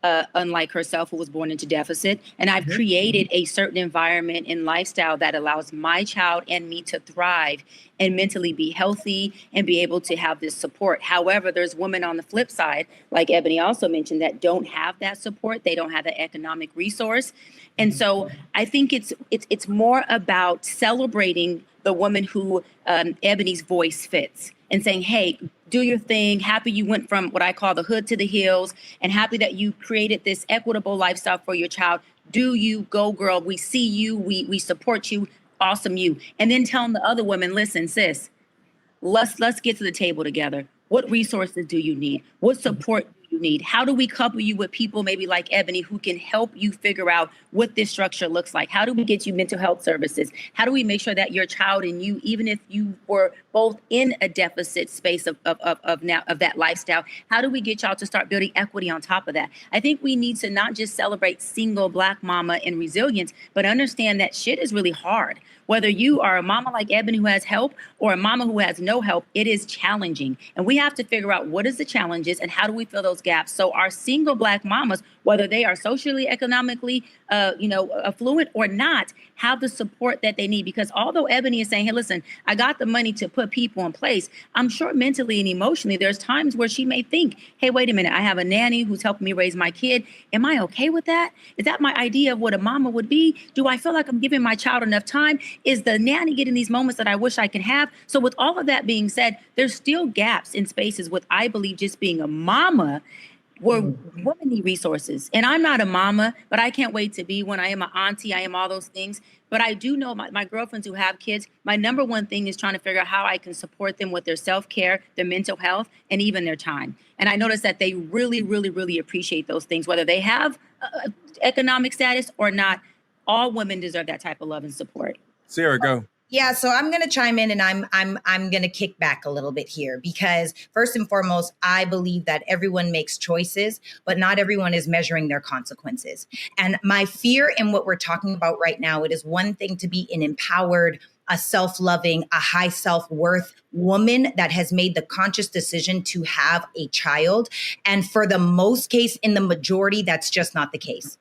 Speaker 5: unlike herself, who was born into deficit. And I've created a certain environment and lifestyle that allows my child and me to thrive and mentally be healthy and be able to have this support. However, there's women on the flip side, like Eboni also mentioned, that don't have that support. They don't have the economic resource. And so I think it's more about celebrating the woman who Eboni's voice fits and saying, hey, do your thing. Happy you went from what I call the hood to the hills, and happy that you created this equitable lifestyle for your child. Do you, go girl. We see you. We support you. Awesome you. And then telling the other women, listen, sis, let's get to the table together. What resources do you need? What support do you need? How do we couple you with people maybe like Eboni who can help you figure out what this structure looks like? How do we get you mental health services? How do we make sure that your child and you, even if you were both in a deficit space of that lifestyle, how do we get y'all to start building equity on top of that? I think we need to not just celebrate single Black mama and resilience, but understand that shit is really hard. Whether you are a mama like Ebony who has help or a mama who has no help, it is challenging. And we have to figure out what is the challenges and how do we fill those gaps. So our single Black mamas, whether they are socially, economically, affluent or not, have the support that they need. Because although Ebony is saying, hey, listen, I got the money to put people in place, I'm sure mentally and emotionally, there's times where she may think, hey, wait a minute, I have a nanny who's helping me raise my kid. Am I okay with that? Is that my idea of what a mama would be? Do I feel like I'm giving my child enough time? Is the nanny getting these moments that I wish I could have? So with all of that being said, there's still gaps in spaces with, I believe, just being a mama where women need resources. And I'm not a mama, but I can't wait to be one. I am an auntie, I am all those things. But I do know my girlfriends who have kids, my number one thing is trying to figure out how I can support them with their self-care, their mental health, and even their time. And I noticed that they really, really, really appreciate those things, whether they have economic status or not. All women deserve that type of love and support.
Speaker 1: Sarah, go.
Speaker 4: Yeah, so I'm going to chime in and I'm going to kick back a little bit here because first and foremost, I believe that everyone makes choices, but not everyone is measuring their consequences. And my fear in what we're talking about right now, it is one thing to be an empowered, a self-loving, a high self-worth woman that has made the conscious decision to have a child. And for the most case, in the majority, that's just not the case.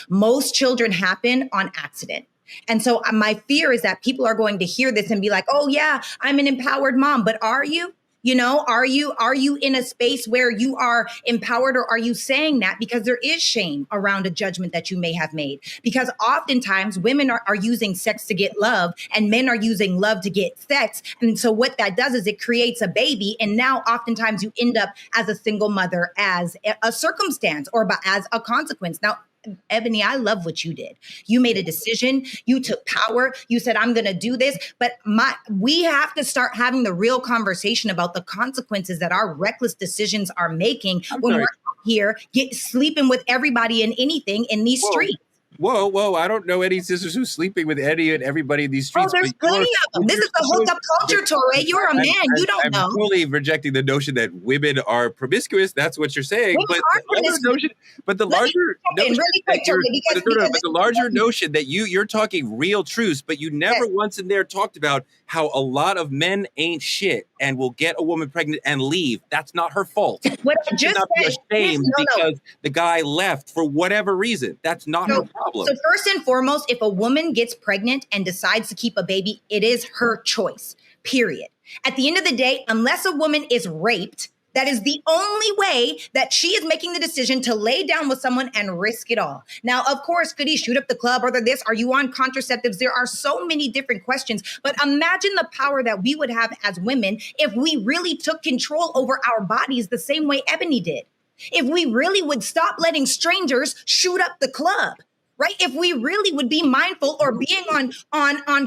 Speaker 4: Most children happen on accident. And so my fear is that people are going to hear this and be like, oh yeah, I'm an empowered mom, but are you? You know, are you in a space where you are empowered, or are you saying that because there is shame around a judgment that you may have made? Because oftentimes women are using sex to get love and men are using love to get sex. And so what that does is it creates a baby. And now oftentimes you end up as a single mother as a circumstance or as a consequence. Now, Ebony, I love what you did. You made a decision. You took power. You said, I'm going to do this. But we have to start having the real conversation about the consequences that our reckless decisions are making when we're out here sleeping with everybody and anything in these streets.
Speaker 1: Whoa. I don't know any sisters who's sleeping with any and everybody in these streets.
Speaker 4: Oh, there's plenty of them. This is the hookup culture, Torre. You're a man. You don't know.
Speaker 1: I'm totally rejecting the notion that women are promiscuous. That's what you're saying. The larger notion that you're talking real truths, but you never once in there talked about how a lot of men ain't shit and will get a woman pregnant and leave. That's not her fault.
Speaker 4: What I just said,
Speaker 1: because the guy left for whatever reason. That's not her problem.
Speaker 4: So first and foremost, if a woman gets pregnant and decides to keep a baby, it is her choice, period. At the end of the day, unless a woman is raped, that is the only way that she is making the decision to lay down with someone and risk it all. Now, of course, could he shoot up the club or this? Are you on contraceptives? There are so many different questions, but imagine the power that we would have as women if we really took control over our bodies the same way Ebony did. If we really would stop letting strangers shoot up the club. Right? If we really would be mindful or being on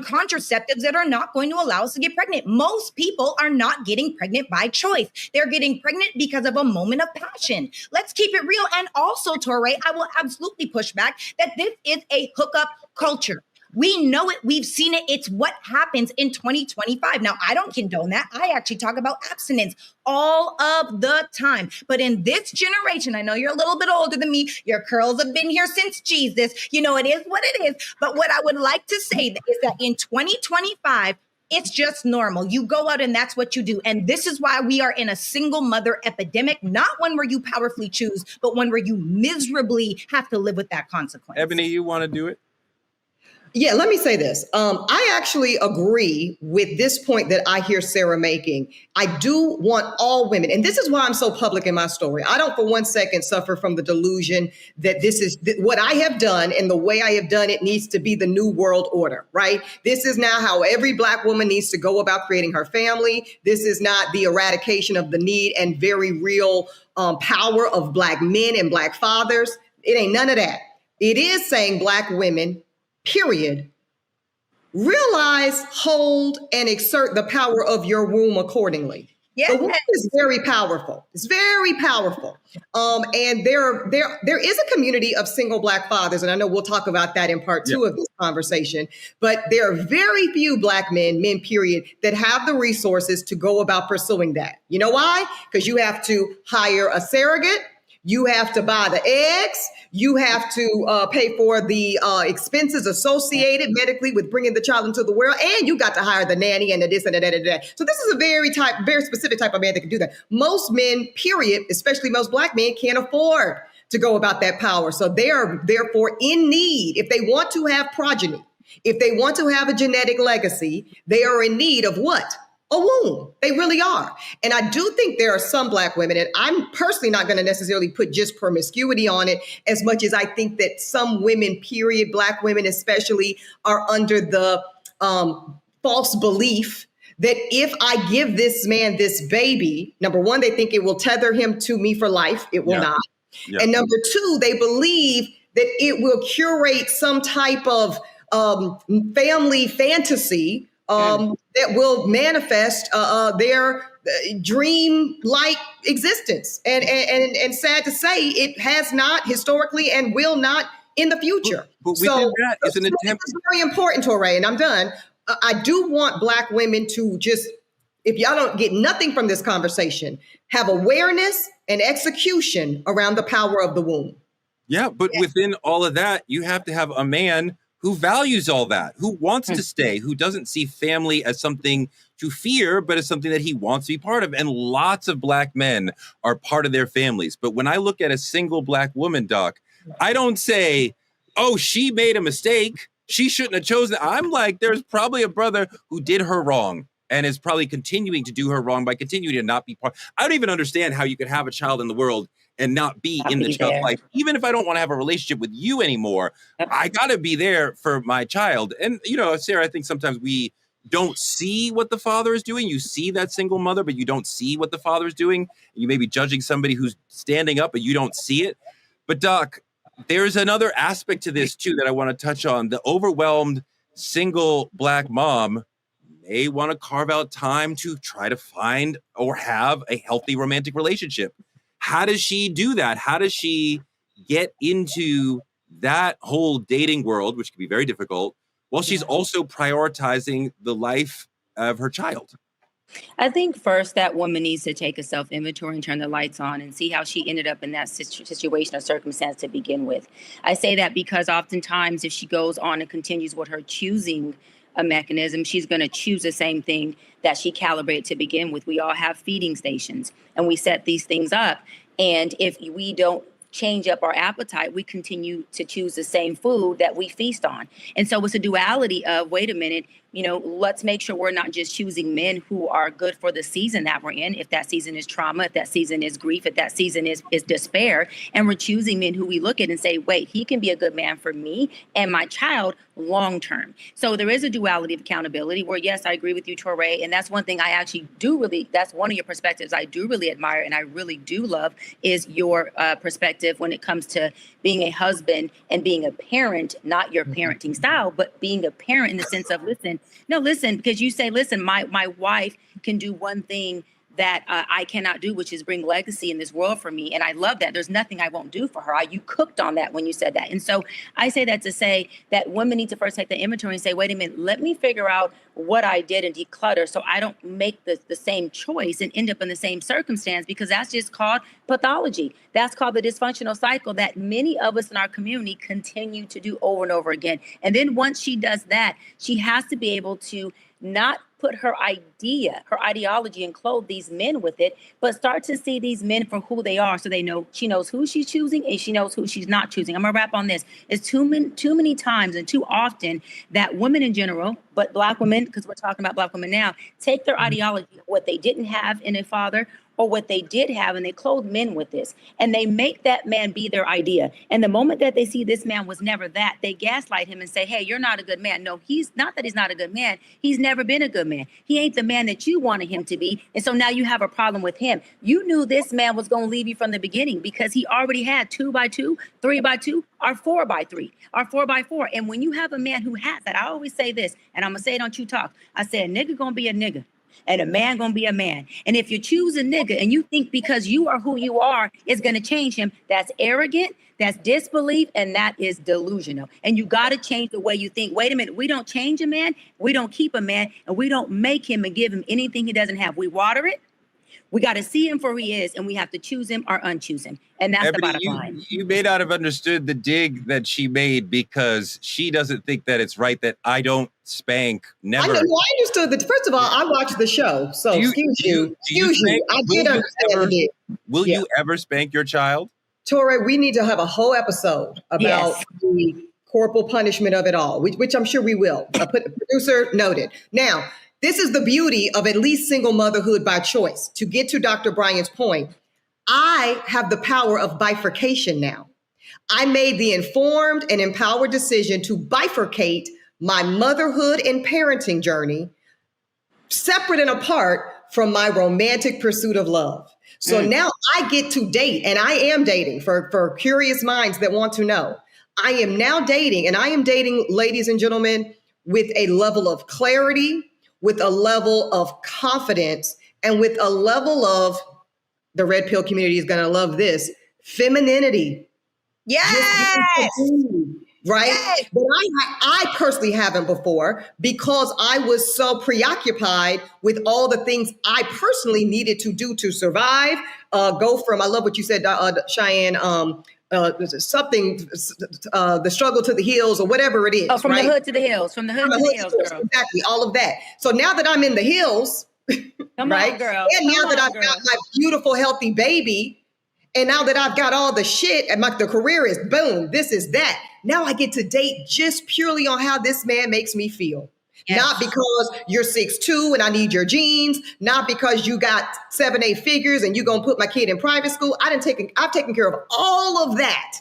Speaker 4: contraceptives that are not going to allow us to get pregnant. Most people are not getting pregnant by choice. They're getting pregnant because of a moment of passion. Let's keep it real. And also, Torre, I will absolutely push back that this is a hookup culture. We know it. We've seen it. It's what happens in 2025. Now, I don't condone that. I actually talk about abstinence all of the time. But in this generation, I know you're a little bit older than me. Your curls have been here since Jesus. You know, it is what it is. But what I would like to say is that in 2025, it's just normal. You go out and that's what you do. And this is why we are in a single mother epidemic, not one where you powerfully choose, but one where you miserably have to live with that consequence.
Speaker 1: Ebony, you want to do it?
Speaker 3: Yeah, let me say this. I actually agree with this point that I hear Sarah making. I do want all women, and this is why I'm so public in my story. I don't for 1 second suffer from the delusion that this is what I have done and the way I have done it needs to be the new world order, right? This is now how every Black woman needs to go about creating her family. This is not the eradication of the need and very real power of Black men and Black fathers. It ain't none of that. It is saying Black women, period, realize, hold, and exert the power of your womb accordingly.
Speaker 4: Yes.
Speaker 3: The womb is very powerful. It's very powerful. And there is a community of single Black fathers, and I know we'll talk about that in part 2 of this conversation, but there are very few Black men, period, that have the resources to go about pursuing that. You know why? Because you have to hire a surrogate. You have to buy the eggs. You have to pay for the expenses associated medically with bringing the child into the world, and you got to hire the nanny and the this and the that and that. So this is a very specific type of man that can do that. Most men, period, especially most Black men, can't afford to go about that power. So they are therefore in need. If they want to have progeny, if they want to have a genetic legacy, they are in need of what? A womb. They really are. And I do think there are some Black women, and I'm personally not going to necessarily put just promiscuity on it as much as I think that some women, period, Black women especially, are under the false belief that if I give this man this baby, number one, they think it will tether him to me for life. It will not. Yeah. And number two, they believe that it will curate some type of family fantasy that will manifest their dream-like existence. And sad to say, it has not historically and will not in the future.
Speaker 1: But so that is an attempt.
Speaker 3: It's very important, Touré, and I'm done. I do want Black women to just, if y'all don't get nothing from this conversation, have awareness and execution around the power of the womb.
Speaker 1: Yeah, but within all of that, you have to have a man who values all that, who wants to stay, who doesn't see family as something to fear, but as something that he wants to be part of. And lots of Black men are part of their families. But when I look at a single Black woman, Doc, I don't say, oh, she made a mistake. She shouldn't have chosen. I'm like, there's probably a brother who did her wrong and is probably continuing to do her wrong by continuing to not be part. I don't even understand how you could have a child in the world and not be in the child's life. Even if I don't want to have a relationship with you anymore, I got to be there for my child. And, you know, Sarah, I think sometimes we don't see what the father is doing. You see that single mother, but you don't see what the father is doing. You may be judging somebody who's standing up, but you don't see it. But Doc, there's another aspect to this too that I want to touch on. The overwhelmed single Black mom may want to carve out time to try to find or have a healthy romantic relationship. How does she do that? How does she get into that whole dating world, which can be very difficult, while she's also prioritizing the life of her child?
Speaker 5: I think first that woman needs to take a self-inventory and turn the lights on and see how she ended up in that situation or circumstance to begin with. I say that because oftentimes if she goes on and continues with her choosing a mechanism, she's going to choose the same thing that she calibrated to begin with. We all have feeding stations and we set these things up. And if we don't change up our appetite, we continue to choose the same food that we feast on. And so it's a duality of, wait a minute, you know, let's make sure we're not just choosing men who are good for the season that we're in. If that season is trauma, if that season is grief, if that season is despair, and we're choosing men who we look at and say, wait, he can be a good man for me and my child long term. So there is a duality of accountability where, yes, I agree with you, Touré. And that's one thing I actually do really, that's one of your perspectives I do really admire and I really do love is your perspective when it comes to being a husband and being a parent, not your parenting style, but being a parent in the sense of, listen, because you say, listen, my wife can do one thing that I cannot do, which is bring legacy in this world for me. And I love that. There's nothing I won't do for her. You cooked on that when you said that. And so I say that to say that women need to first take the inventory and say, wait a minute, let me figure out what I did and declutter so I don't make the same choice and end up in the same circumstance, because that's just called pathology. That's called the dysfunctional cycle that many of us in our community continue to do over and over again. And then once she does that, she has to be able to not put her ideology and clothe these men with it, but start to see these men for who they are. So she knows who she's choosing and she knows who she's not choosing. I'm gonna wrap on this. It's too many times and too often that women in general, but Black women, because we're talking about Black women now, take their ideology, what they didn't have in a father, or what they did have, and they clothe men with this. And they make that man be their idea. And the moment that they see this man was never that, they gaslight him and say, hey, you're not a good man. No, he's not that he's not a good man. He's never been a good man. He ain't the man that you wanted him to be. And so now you have a problem with him. You knew this man was going to leave you from the beginning because he already had 2x2, 3x2, or 4x3, or 4x4. And when you have a man who has that, I always say this, and I'm going to say it on True Talk. I say a nigga going to be a nigga. And a man gonna be a man. And if you choose a nigga and you think because you are who you are is gonna change him, that's arrogant, that's disbelief, and that is delusional. And you gotta change the way you think. Wait a minute, we don't change a man, we don't keep a man, and we don't make him and give him anything he doesn't have. We water it, We got to see him for who he is, and we have to choose him or unchoose him. And that's the bottom line.
Speaker 1: You may not have understood the dig that she made because she doesn't think that it's right that I don't spank. Never.
Speaker 3: I understood that. First of all, I watched the show, so excuse you. I did understand the dig.
Speaker 1: Will you ever spank your child?
Speaker 3: Torre, we need to have a whole episode about the corporal punishment of it all, which I'm sure we will. Producer noted. Now, this is the beauty of at least single motherhood by choice. To get to Dr. Bryant's point, I have the power of bifurcation now. I made the informed and empowered decision to bifurcate my motherhood and parenting journey separate and apart from my romantic pursuit of love. So now I get to date, and I am dating for curious minds that want to know. I am now dating, and I am dating, ladies and gentlemen, with a level of clarity, with a level of confidence, and with a level of, the red pill community is going to love this, femininity.
Speaker 4: Yes.
Speaker 3: Right? Yes. But I personally haven't before because I was so preoccupied with all the things I personally needed to do to survive. Go from, I love what you said, Cheyenne, the struggle to the hills or whatever it is.
Speaker 5: Oh, from the hood to the hills, from the hood to the hills, girl.
Speaker 3: Exactly, all of that. So now that I'm in the hills,
Speaker 5: Come
Speaker 3: right?
Speaker 5: on, girl.
Speaker 3: And now that I've got my beautiful, healthy baby, and now that I've got all the shit and the career is boom, this is that. Now I get to date just purely on how this man makes me feel. Yes. Not because you're 6'2" and I need your genes, not because you got 7-8 figures and you're going to put my kid in private school. I've taken care of all of that.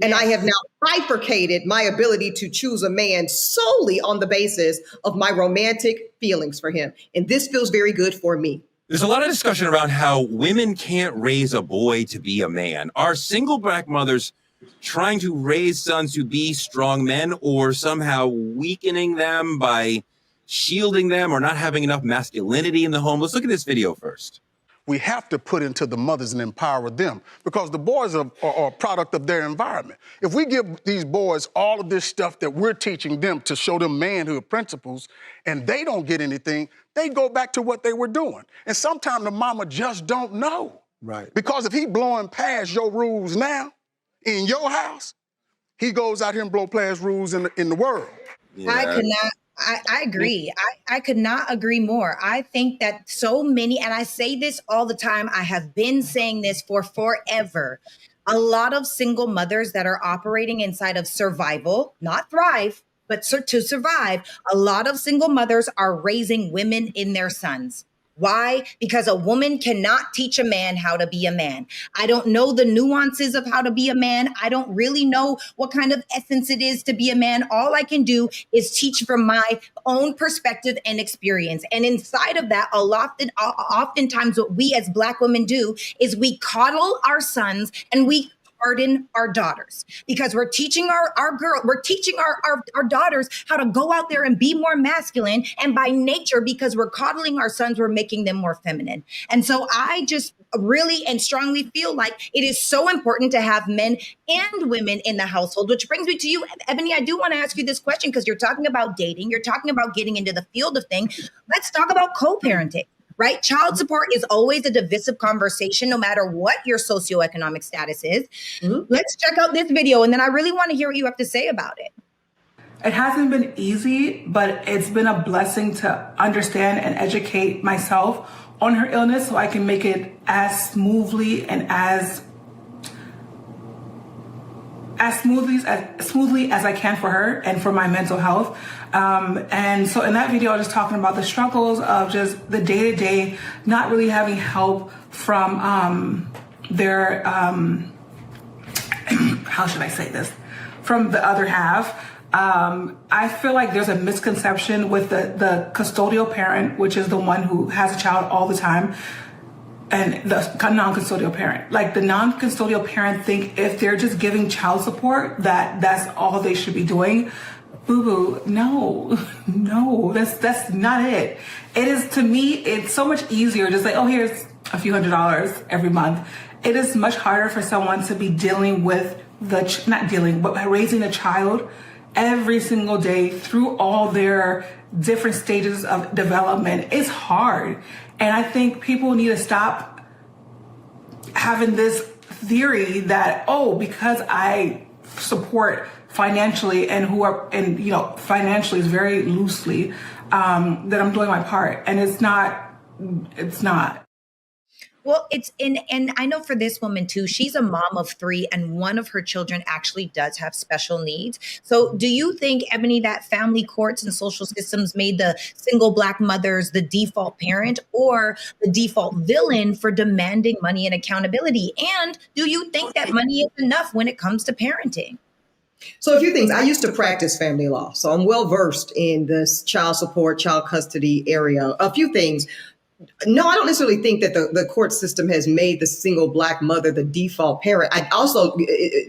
Speaker 3: And I have now bifurcated my ability to choose a man solely on the basis of my romantic feelings for him. And this feels very good for me.
Speaker 1: There's a lot of discussion around how women can't raise a boy to be a man. Are single Black mothers trying to raise sons to be strong men, or somehow weakening them by shielding them or not having enough masculinity in the home? Let's look at this video first.
Speaker 13: We have to put into the mothers and empower them because the boys are a product of their environment. If we give these boys all of this stuff that we're teaching them to show them manhood principles and they don't get anything, they go back to what they were doing. And sometimes the mama just don't know.
Speaker 2: Right.
Speaker 13: Because if he blowing past your rules now in your house, he goes out here and blow past rules in the world.
Speaker 1: Yeah.
Speaker 4: I agree. I could not agree more. I think that so many, and I say this all the time, I have been saying this for forever. A lot of single mothers that are operating inside of survival, not thrive, but to survive, a lot of single mothers are raising women in their sons. Why? Because a woman cannot teach a man how to be a man. I don't know the nuances of how to be a man. I don't really know what kind of essence it is to be a man. All I can do is teach from my own perspective and experience. And inside of that, oftentimes what we as Black women do is we coddle our sons and we harden our daughters, because we're teaching our daughters how to go out there and be more masculine. And by nature, because we're coddling our sons, we're making them more feminine. And so I just really and strongly feel like it is so important to have men and women in the household, which brings me to you, Eboni. I do want to ask you this question because you're talking about dating. You're talking about getting into the field of things. Let's talk about co-parenting. Right? Child support is always a divisive conversation, no matter what your socioeconomic status is. Mm-hmm. Let's check out this video, and then I really want to hear what you have to say about it.
Speaker 14: It hasn't been easy, but it's been a blessing to understand and educate myself on her illness so I can make it as smoothly and as smoothly as I can for her and for my mental health. And so in that video, I was just talking about the struggles of just the day-to-day, not really having help from their, how should I say this? From the other half. I feel like there's a misconception with the custodial parent, which is the one who has a child all the time, and the non-custodial parent. Like the non-custodial parent think if they're just giving child support, that's all they should be doing. Boo-boo, no, that's not it. It is, to me, it's so much easier just like, oh, here's a few $100s every month. It is much harder for someone to be dealing with but raising a child every single day through all their different stages of development. It's hard. And I think people need to stop having this theory that, because I support financially financially is very loosely, that I'm doing my part. And it's not.
Speaker 4: Well, and I know for this woman too, she's a mom of 3 and one of her children actually does have special needs. So do you think, Eboni, that family courts and social systems made the single Black mothers the default parent or the default villain for demanding money and accountability? And do you think that money is enough when it comes to parenting?
Speaker 3: So a few things. I used to practice family law, so I'm well versed in this child support, child custody area. A few things. No, I don't necessarily think that the court system has made the single Black mother the default parent. I also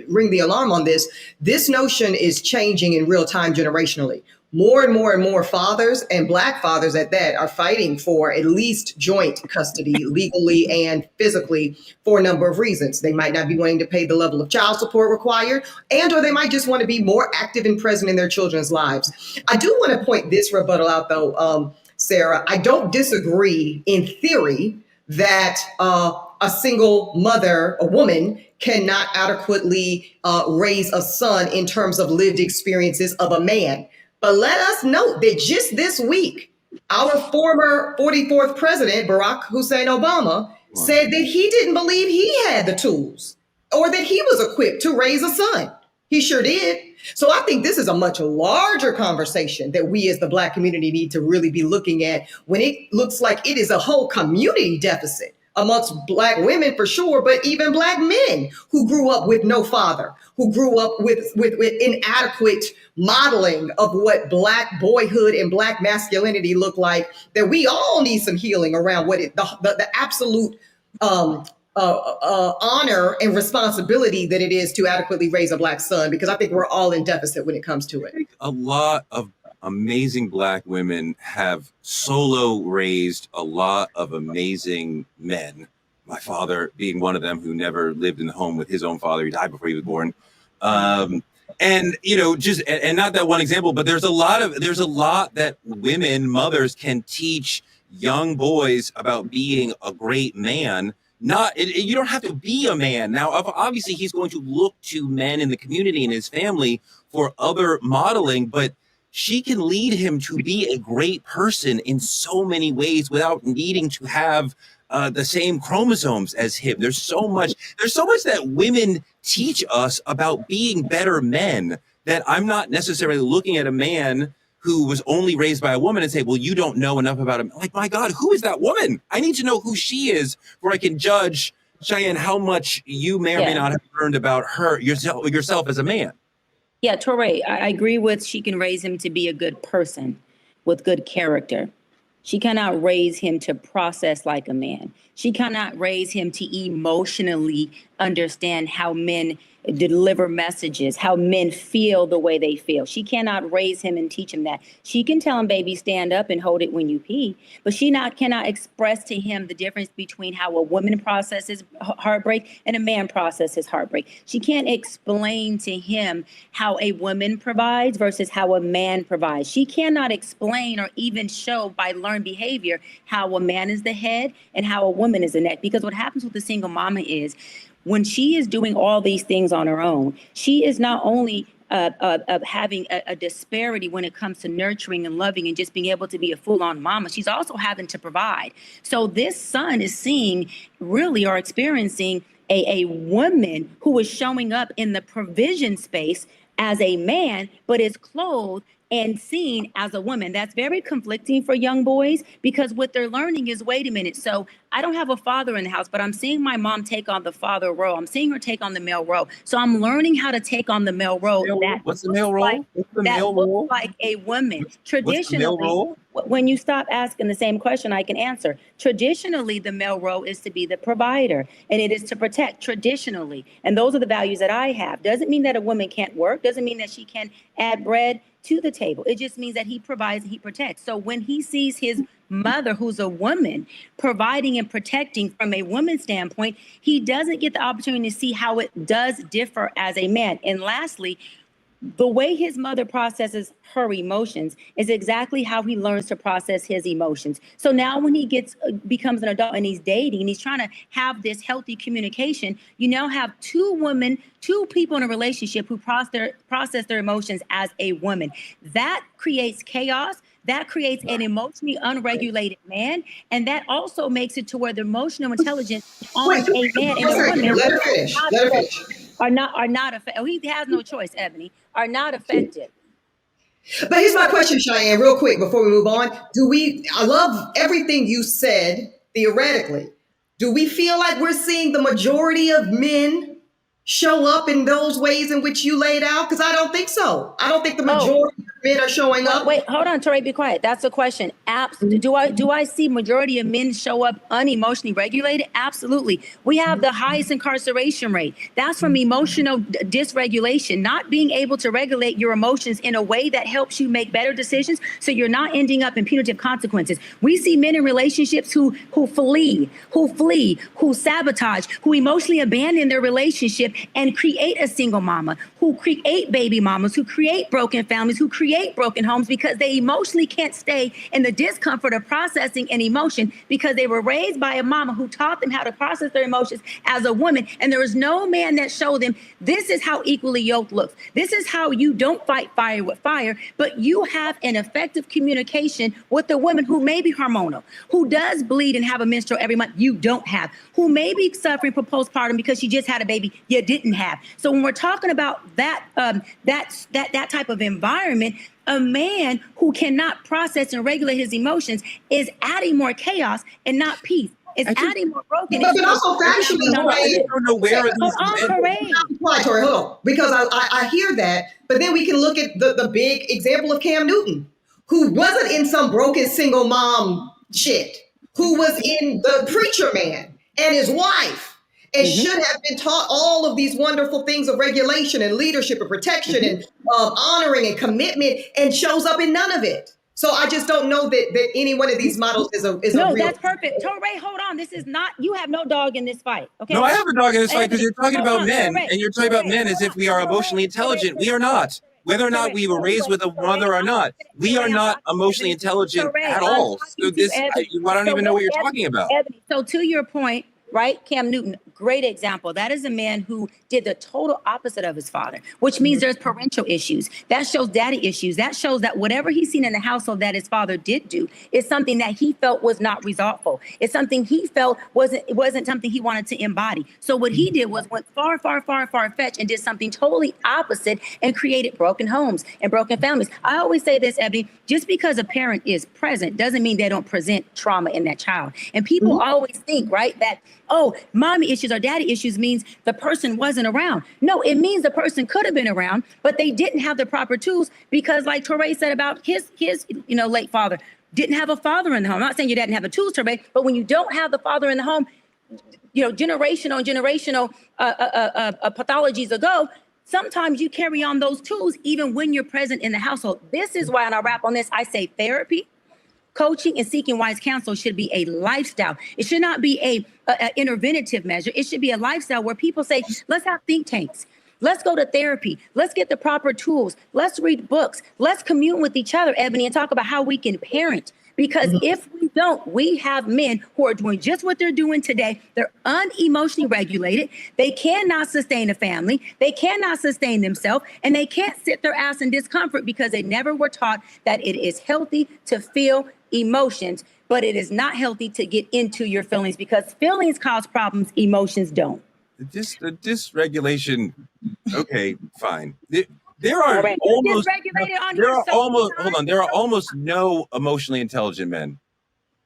Speaker 3: ring the alarm on this. This notion is changing in real time generationally. More and more and more fathers, and Black fathers at that, are fighting for at least joint custody legally and physically for a number of reasons. They might not be willing to pay the level of child support required, or they might just want to be more active and present in their children's lives. I do want to point this rebuttal out, though, Sarah. I don't disagree in theory that a single mother, a woman, cannot adequately raise a son in terms of lived experiences of a man. But let us note that just this week, our former 44th president, Barack Hussein Obama, said that he didn't believe he had the tools or that he was equipped to raise a son. He sure did. So I think this is a much larger conversation that we as the Black community need to really be looking at when it looks like it is a whole community deficit amongst Black women for sure, but even Black men who grew up with no father, who grew up with inadequate modeling of what Black boyhood and Black masculinity look like, that we all need some healing around what the absolute honor and responsibility that it is to adequately raise a Black son, because I think we're all in deficit when it comes to it.
Speaker 1: A lot of amazing Black women have solo raised a lot of amazing men. My father being one of them, who never lived in the home with his own father. He died before he was born. And not that one example, but there's a lot that women, mothers, can teach young boys about being a great man. You don't have to be a man. Now, obviously, he's going to look to men in the community and his family for other modeling, but she can lead him to be a great person in so many ways without needing to have the same chromosomes as him. There's so much that women teach us about being better men that I'm not necessarily looking at a man who was only raised by a woman and say, well, you don't know enough about him. Like, my God, who is that woman? I need to know who she is before I can judge, Cheyenne, how much you may or may not have learned about her, yourself as a man.
Speaker 5: Yeah, Touré, I agree with she can raise him to be a good person with good character. She cannot raise him to process like a man. She cannot raise him to emotionally understand how men deliver messages, how men feel the way they feel. She cannot raise him and teach him that. She can tell him, baby, stand up and hold it when you pee, but she cannot express to him the difference between how a woman processes heartbreak and a man processes heartbreak. She can't explain to him how a woman provides versus how a man provides. She cannot explain or even show by learned behavior how a man is the head and how a woman is the neck. Because what happens with the single mama is, when she is doing all these things on her own, she is not only having a disparity when it comes to nurturing and loving and just being able to be a full-on mama, she's also having to provide. So this son is seeing really or experiencing a woman who is showing up in the provision space as a man, but is clothed and seen as a woman. That's very conflicting for young boys, because what they're learning is, wait a minute, so I don't have a father in the house, but I'm seeing my mom take on the father role. I'm seeing her take on the male role. So I'm learning how to take on the male role.
Speaker 1: What's the male role?
Speaker 5: That looks like a woman. Traditionally, when you stop asking the same question, I can answer. Traditionally, the male role is to be the provider, and it is to protect traditionally. And those are the values that I have. Doesn't mean that a woman can't work. Doesn't mean that she can add bread to the table. It just means that he provides and he protects. So when he sees his mother, who's a woman, providing and protecting from a woman's standpoint, he doesn't get the opportunity to see how it does differ as a man. And lastly, the way his mother processes her emotions is exactly how he learns to process his emotions. So now when he becomes an adult and he's dating and he's trying to have this healthy communication, you now have two people in a relationship who process their emotions as a woman. That creates chaos. That creates an emotionally unregulated man. And that also makes it to where the emotional intelligence on a man and a woman
Speaker 3: Let her finish.
Speaker 5: are not affected. Oh, he has no choice, Eboni, are not affected.
Speaker 3: But here's my question, Cheyenne, real quick before we move on. I love everything you said theoretically. Do we feel like we're seeing the majority of men show up in those ways in which you laid out? Because I don't think so. I don't think the majority of men are showing up.
Speaker 5: Wait, hold on, Touré, be quiet. That's the question. Do I see majority of men show up unemotionally regulated? Absolutely. We have the highest incarceration rate. That's from emotional dysregulation, not being able to regulate your emotions in a way that helps you make better decisions so you're not ending up in punitive consequences. We see men in relationships who flee, who sabotage, who emotionally abandon their relationship and create a single mama, who create baby mamas, who create broken families, who create broken homes because they emotionally can't stay in the discomfort of processing an emotion because they were raised by a mama who taught them how to process their emotions as a woman. And there was no man that showed them this is how equally yoked looks. This is how you don't fight fire with fire, but you have an effective communication with a woman who may be hormonal, who does bleed and have a menstrual every month you don't have, who may be suffering from postpartum because she just had a baby you didn't have. So when we're talking about that type of environment, a man who cannot process and regulate his emotions is adding more chaos and not peace. It's adding more broken.
Speaker 3: But also factually,
Speaker 1: I don't know where are these men.
Speaker 3: Hold on, because I hear that, but then we can look at the big example of Cam Newton, who wasn't in some broken single mom shit, who was in The Preacher Man and his wife, and should have been taught all of these wonderful things of regulation and leadership and protection and honoring and commitment, and shows up in none of it. So I just don't know that any one of these models is a real.
Speaker 5: That's perfect. Touré, hold on. This is not, you have no dog in this fight. Okay.
Speaker 1: No, I have a dog in this fight because you're talking about men, and you're talking about men as if we are emotionally intelligent. We are not. Whether or not we were raised with a mother or not, we are not emotionally intelligent at all. So I don't even know what you're talking about.
Speaker 5: So to your point, right? Cam Newton, great example. That is a man who did the total opposite of his father, which means there's parental issues. That shows daddy issues. That shows that whatever he's seen in the household that his father did do is something that he felt was not resolveful. It's something he felt wasn't something he wanted to embody. So what he did was went far fetched and did something totally opposite and created broken homes and broken families. I always say this, Eboni, just because a parent is present doesn't mean they don't present trauma in that child. And people always think, right, that, oh, mommy issues or daddy issues means the person wasn't around. No, it means the person could have been around, but they didn't have the proper tools because, like Touré said about his late father, didn't have a father in the home. I'm not saying you didn't have the tools, Touré, but when you don't have the father in the home, generational pathologies ago, sometimes you carry on those tools even when you're present in the household. This is why, and I'll wrap on this, I say therapy, coaching, and seeking wise counsel should be a lifestyle. It should not be a interventive measure. It should be a lifestyle where people say, let's have think tanks. Let's go to therapy. Let's get the proper tools. Let's read books. Let's commune with each other, Eboni, and talk about how we can parent. Because if we don't, we have men who are doing just what they're doing today. They're unemotionally regulated. They cannot sustain a family. They cannot sustain themselves. And they can't sit their ass in discomfort because they never were taught that it is healthy to feel emotions, but it is not healthy to get into your feelings because feelings cause problems, emotions don't.
Speaker 1: The dysregulation, okay, fine. There are almost no emotionally intelligent men.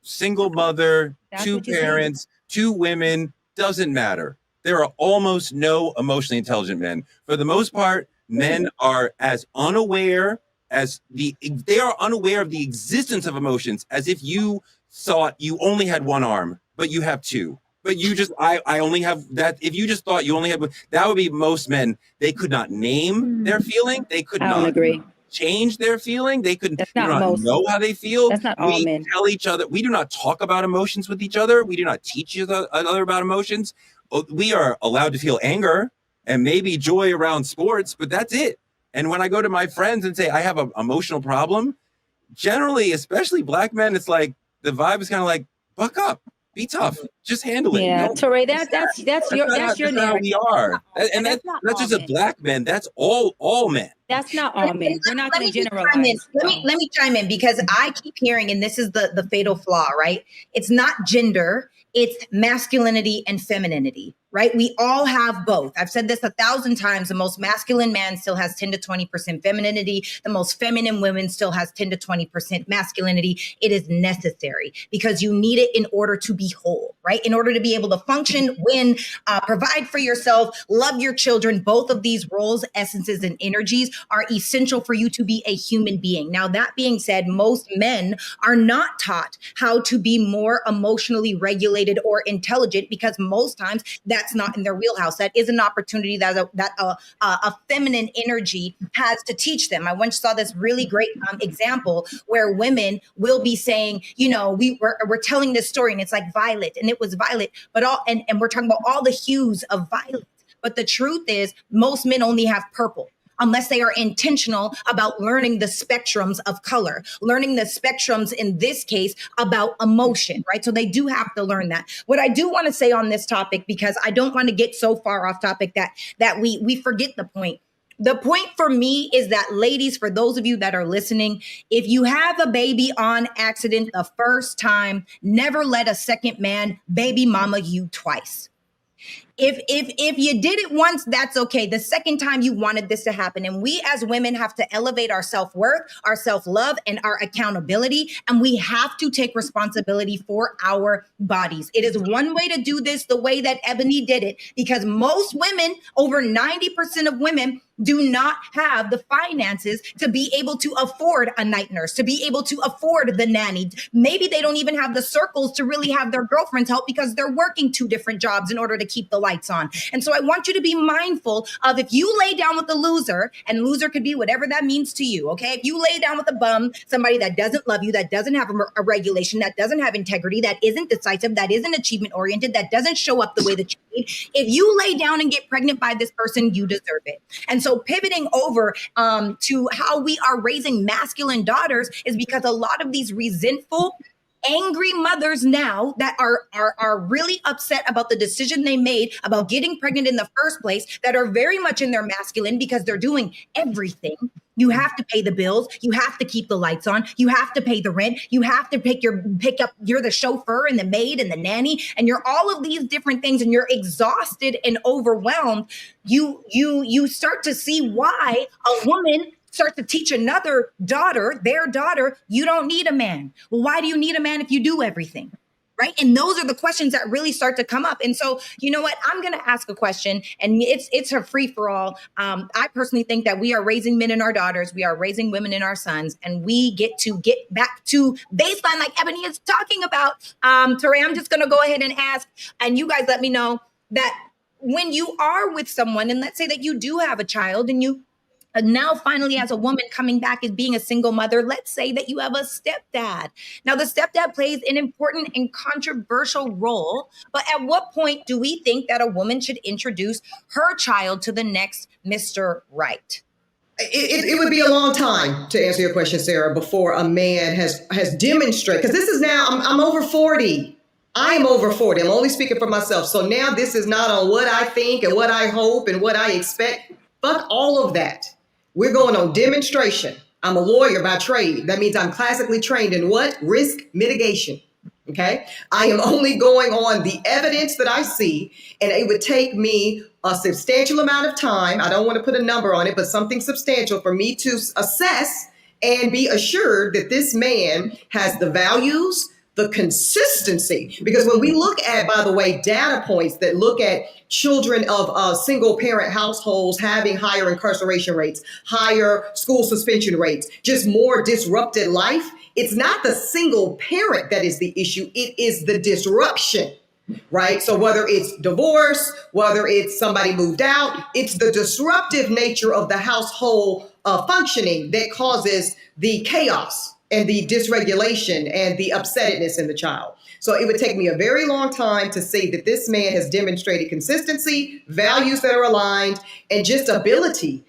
Speaker 1: Single mother, two parents, two women, doesn't matter. There are almost no emotionally intelligent men. For the most part, men are as unaware as they are unaware of the existence of emotions as if you thought you only had one arm, but you have two. But you just, I only have that. If you just thought you only had, that would be most men. They could not name their feeling. They could not change their feeling. They could not know how they feel.
Speaker 5: That's not all men.
Speaker 1: We tell each other, we do not talk about emotions with each other. We do not teach each other about emotions. We are allowed to feel anger and maybe joy around sports, but that's it. And when I go to my friends and say I have an emotional problem, generally, especially black men, it's like the vibe is kind of like, buck up, be tough, just handle it.
Speaker 5: Yeah,
Speaker 1: No,
Speaker 5: Touré, that's your
Speaker 1: that's not how we are. And
Speaker 5: That's
Speaker 1: that's
Speaker 5: not
Speaker 1: not
Speaker 5: all
Speaker 1: just a
Speaker 5: men.
Speaker 1: black men, that's all men.
Speaker 5: That's not all men. We're not
Speaker 4: Let
Speaker 5: going
Speaker 4: me
Speaker 5: to
Speaker 4: just chime in.
Speaker 5: generalize.
Speaker 4: Let me chime in because I keep hearing, and this is the fatal flaw, right? It's not gender, it's masculinity and femininity, right? We all have both. I've said this 1,000 times. The most masculine man still has 10 to 20% femininity. The most feminine women still has 10 to 20% masculinity. It is necessary because you need it in order to be whole, right? In order to be able to function, win, provide for yourself, love your children. Both of these roles, essences, and energies are essential for you to be a human being. Now, that being said, most men are not taught how to be more emotionally regulated or intelligent because most times that's not in their wheelhouse. That is an opportunity that a feminine energy has to teach them. I once saw this really great example where women will be saying, you know, we're telling this story and it's like violet, and it was violet, but and we're talking about all the hues of violet. But the truth is most men only have purple, unless they are intentional about learning the spectrums of color, learning the spectrums in this case about emotion, right? So they do have to learn that. What I do want to say on this topic, because I don't want to get so far off topic that we forget the point. The point for me is that, ladies, for those of you that are listening, if you have a baby on accident the first time, never let a second man baby mama you twice. If you did it once, that's okay. The second time you wanted this to happen. And we as women have to elevate our self-worth, our self-love, and our accountability. And we have to take responsibility for our bodies. It is one way to do this the way that Eboni did it, because most women, over 90% of women, do not have the finances to be able to afford a night nurse, to be able to afford the nanny. Maybe they don't even have the circles to really have their girlfriends help because they're working 2 different jobs in order to keep the lights on. And so I want you to be mindful of, if you lay down with a loser, and loser could be whatever that means to you, okay? If you lay down with a bum, somebody that doesn't love you, that doesn't have a regulation, that doesn't have integrity, that isn't decisive, that isn't achievement oriented, that doesn't show up the way that you need, if you lay down and get pregnant by this person, you deserve it. And so pivoting over to how we are raising masculine daughters is because a lot of these resentful, angry mothers now that are really upset about the decision they made about getting pregnant in the first place, that are very much in their masculine because they're doing everything. You have to pay the bills. You have to keep the lights on. You have to pay the rent. You have to pick up. You're the chauffeur and the maid and the nanny, and you're all of these different things, and you're exhausted and overwhelmed. You start to see why a woman starts to teach another daughter, their daughter, you don't need a man. Well, why do you need a man if you do everything? Right? And those are the questions that really start to come up. And so, you know what? I'm going to ask a question, and it's a free for all. I personally think that we are raising men in our daughters. We are raising women in our sons, and we get back to baseline like Eboni is talking about. Touré, I'm just going to go ahead and ask, and you guys let me know that when you are with someone, and let's say that you do have a child, and you now finally as a woman coming back as being a single mother, let's say that you have a stepdad. Now the stepdad plays an important and controversial role, but at what point do we think that a woman should introduce her child to the next Mr. Right?
Speaker 3: It would be a long time, to answer your question, Sarah, before a man has demonstrated, because this is now, I'm over 40. I am over 40. I'm only speaking for myself. So now this is not on what I think and what I hope and what I expect. Fuck all of that. We're going on demonstration. I'm a lawyer by trade. That means I'm classically trained in what? Risk mitigation. Okay. I am only going on the evidence that I see, and it would take me a substantial amount of time. I don't want to put a number on it, but something substantial for me to assess and be assured that this man has the values, the consistency. Because when we look at, by the way, data points that look at children of single parent households having higher incarceration rates, higher school suspension rates, just more disrupted life, it's not the single parent that is the issue. It is the disruption, right? So whether it's divorce, whether it's somebody moved out, it's the disruptive nature of the household functioning that causes the chaos and the dysregulation and the upsettedness in the child. So it would take me a very long time to say that this man has demonstrated consistency, values that are aligned, and just ability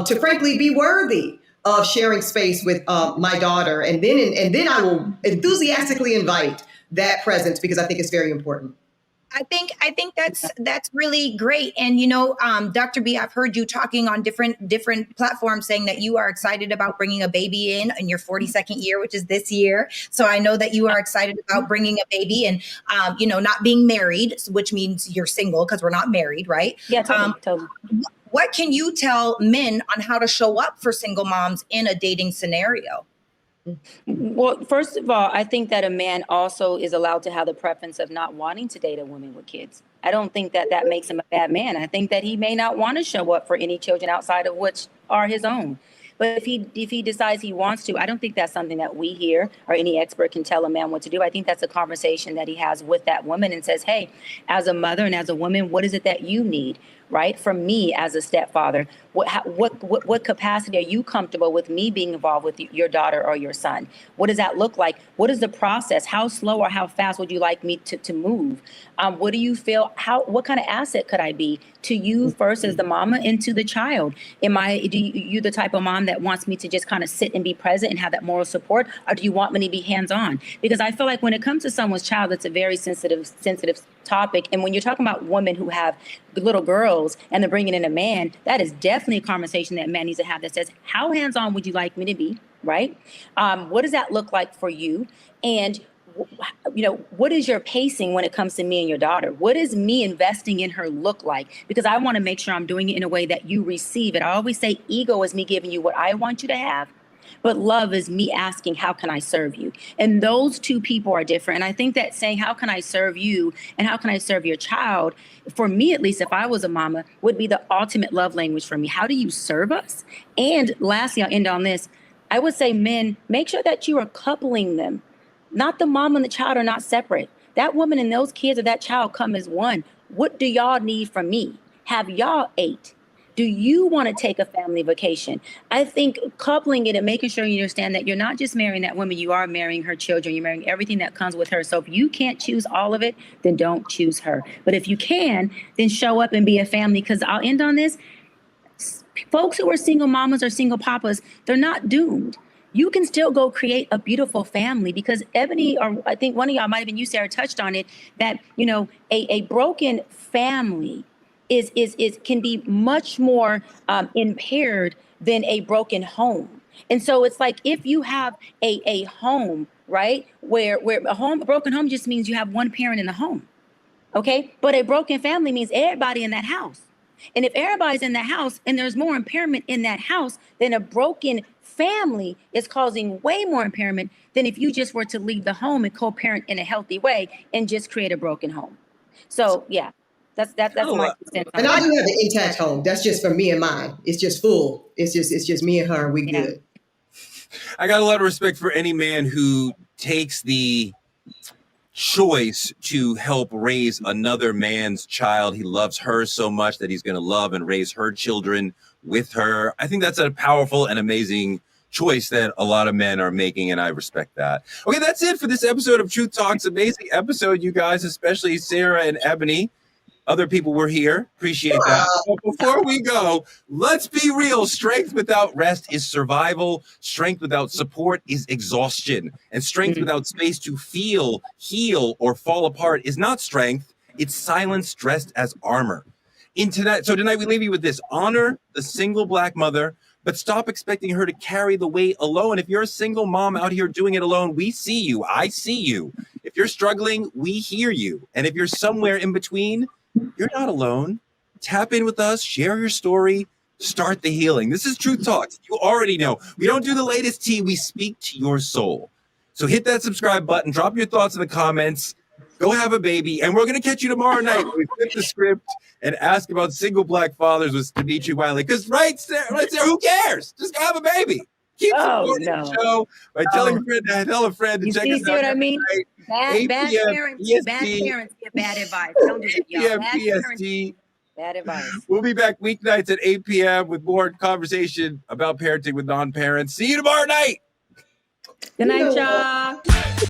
Speaker 3: to frankly be worthy of sharing space with my daughter. And then I will enthusiastically invite that presence because I think it's very important.
Speaker 4: I think that's really great. And Dr. B, I've heard you talking on different platforms saying that you are excited about bringing a baby in your 42nd year, which is this year. So I know that you are excited about bringing a baby and not being married, which means you're single because we're not married, right?
Speaker 5: Yeah, totally.
Speaker 4: What can you tell men on how to show up for single moms in a dating scenario?
Speaker 5: Well, first of all, I think that a man also is allowed to have the preference of not wanting to date a woman with kids. I don't think that makes him a bad man. I think that he may not want to show up for any children outside of which are his own. But if he decides he wants to, I don't think that's something that we here or any expert can tell a man what to do. I think that's a conversation that he has with that woman and says, hey, as a mother and as a woman, what is it that you need? Right? From me as a stepfather, what capacity are you comfortable with me being involved with your daughter or your son? What does that look like? What is the process? How slow or how fast would you like me to move? What do you feel? What kind of asset could I be to you first as the mama and to the child? You the type of mom that wants me to just kind of sit and be present and have that moral support, or do you want me to be hands-on? Because I feel like when it comes to someone's child, it's a very sensitive topic. And when you're talking about women who have little girls and they're bringing in a man, that is definitely a conversation that man needs to have that says, how hands-on would you like me to be, right? What does that look like for you? And what is your pacing when it comes to me and your daughter? What does me investing in her look like? Because I want to make sure I'm doing it in a way that you receive it. I always say ego is me giving you what I want you to have. But love is me asking, how can I serve you? And those two people are different. And I think that saying, how can I serve you and how can I serve your child, for me, at least, if I was a mama, would be the ultimate love language for me. How do you serve us? And lastly, I'll end on this. I would say, men, make sure that you are coupling them. Not the mom and the child are not separate. That woman and those kids or that child come as one. What do y'all need from me? Have y'all ate? Do you want to take a family vacation? I think coupling it and making sure you understand that you're not just marrying that woman, you are marrying her children. You're marrying everything that comes with her. So if you can't choose all of it, then don't choose her. But if you can, then show up and be a family. Because I'll end on this. Folks who are single mamas or single papas, they're not doomed. You can still go create a beautiful family because Eboni, or I think one of y'all might have been you, Sarah, touched on it, that, a broken family can be much more impaired than a broken home. And so it's like if you have a home, right, where a broken home just means you have one parent in the home, okay? But a broken family means everybody in that house. And if everybody's in that house and there's more impairment in that house, then a broken family is causing way more impairment than if you just were to leave the home and co-parent in a healthy way and just create a broken home. So, yeah. That's my 2 cents.
Speaker 3: And I do have an intact home. That's just for me and mine. It's just full. It's just me and her. We good.
Speaker 1: I got a lot of respect for any man who takes the choice to help raise another man's child. He loves her so much that he's going to love and raise her children with her. I think that's a powerful and amazing choice that a lot of men are making, and I respect that. Okay, that's it for this episode of Truth Talks. Amazing episode, you guys, especially Sarah and Eboni. Other people were here. Appreciate that. But before we go, let's be real. Strength without rest is survival. Strength without support is exhaustion. And strength without space to feel, heal, or fall apart is not strength. It's silence dressed as armor. So tonight we leave you with this. Honor the single Black mother, but stop expecting her to carry the weight alone. If you're a single mom out here doing it alone, we see you. I see you. If you're struggling, we hear you. And if you're somewhere in between, you're not alone. Tap in with us, share your story, start the healing. This is Truth Talks. You already know. We don't do the latest tea. We speak to your soul. So hit that subscribe button. Drop your thoughts in the comments. Go have a baby. And we're going to catch you tomorrow night when we flip the script and ask about single Black fathers with Dimitri Wiley. Because right there, who cares? Just go have a baby. Keep supporting the show by telling a friend to tell a friend to check us out.
Speaker 5: See what I mean? Bad parents get bad advice. Don't do that, y'all. Bad advice.
Speaker 1: We'll be back weeknights at 8 p.m. with more conversation about parenting with non-parents. See you tomorrow night.
Speaker 5: Good night, y'all.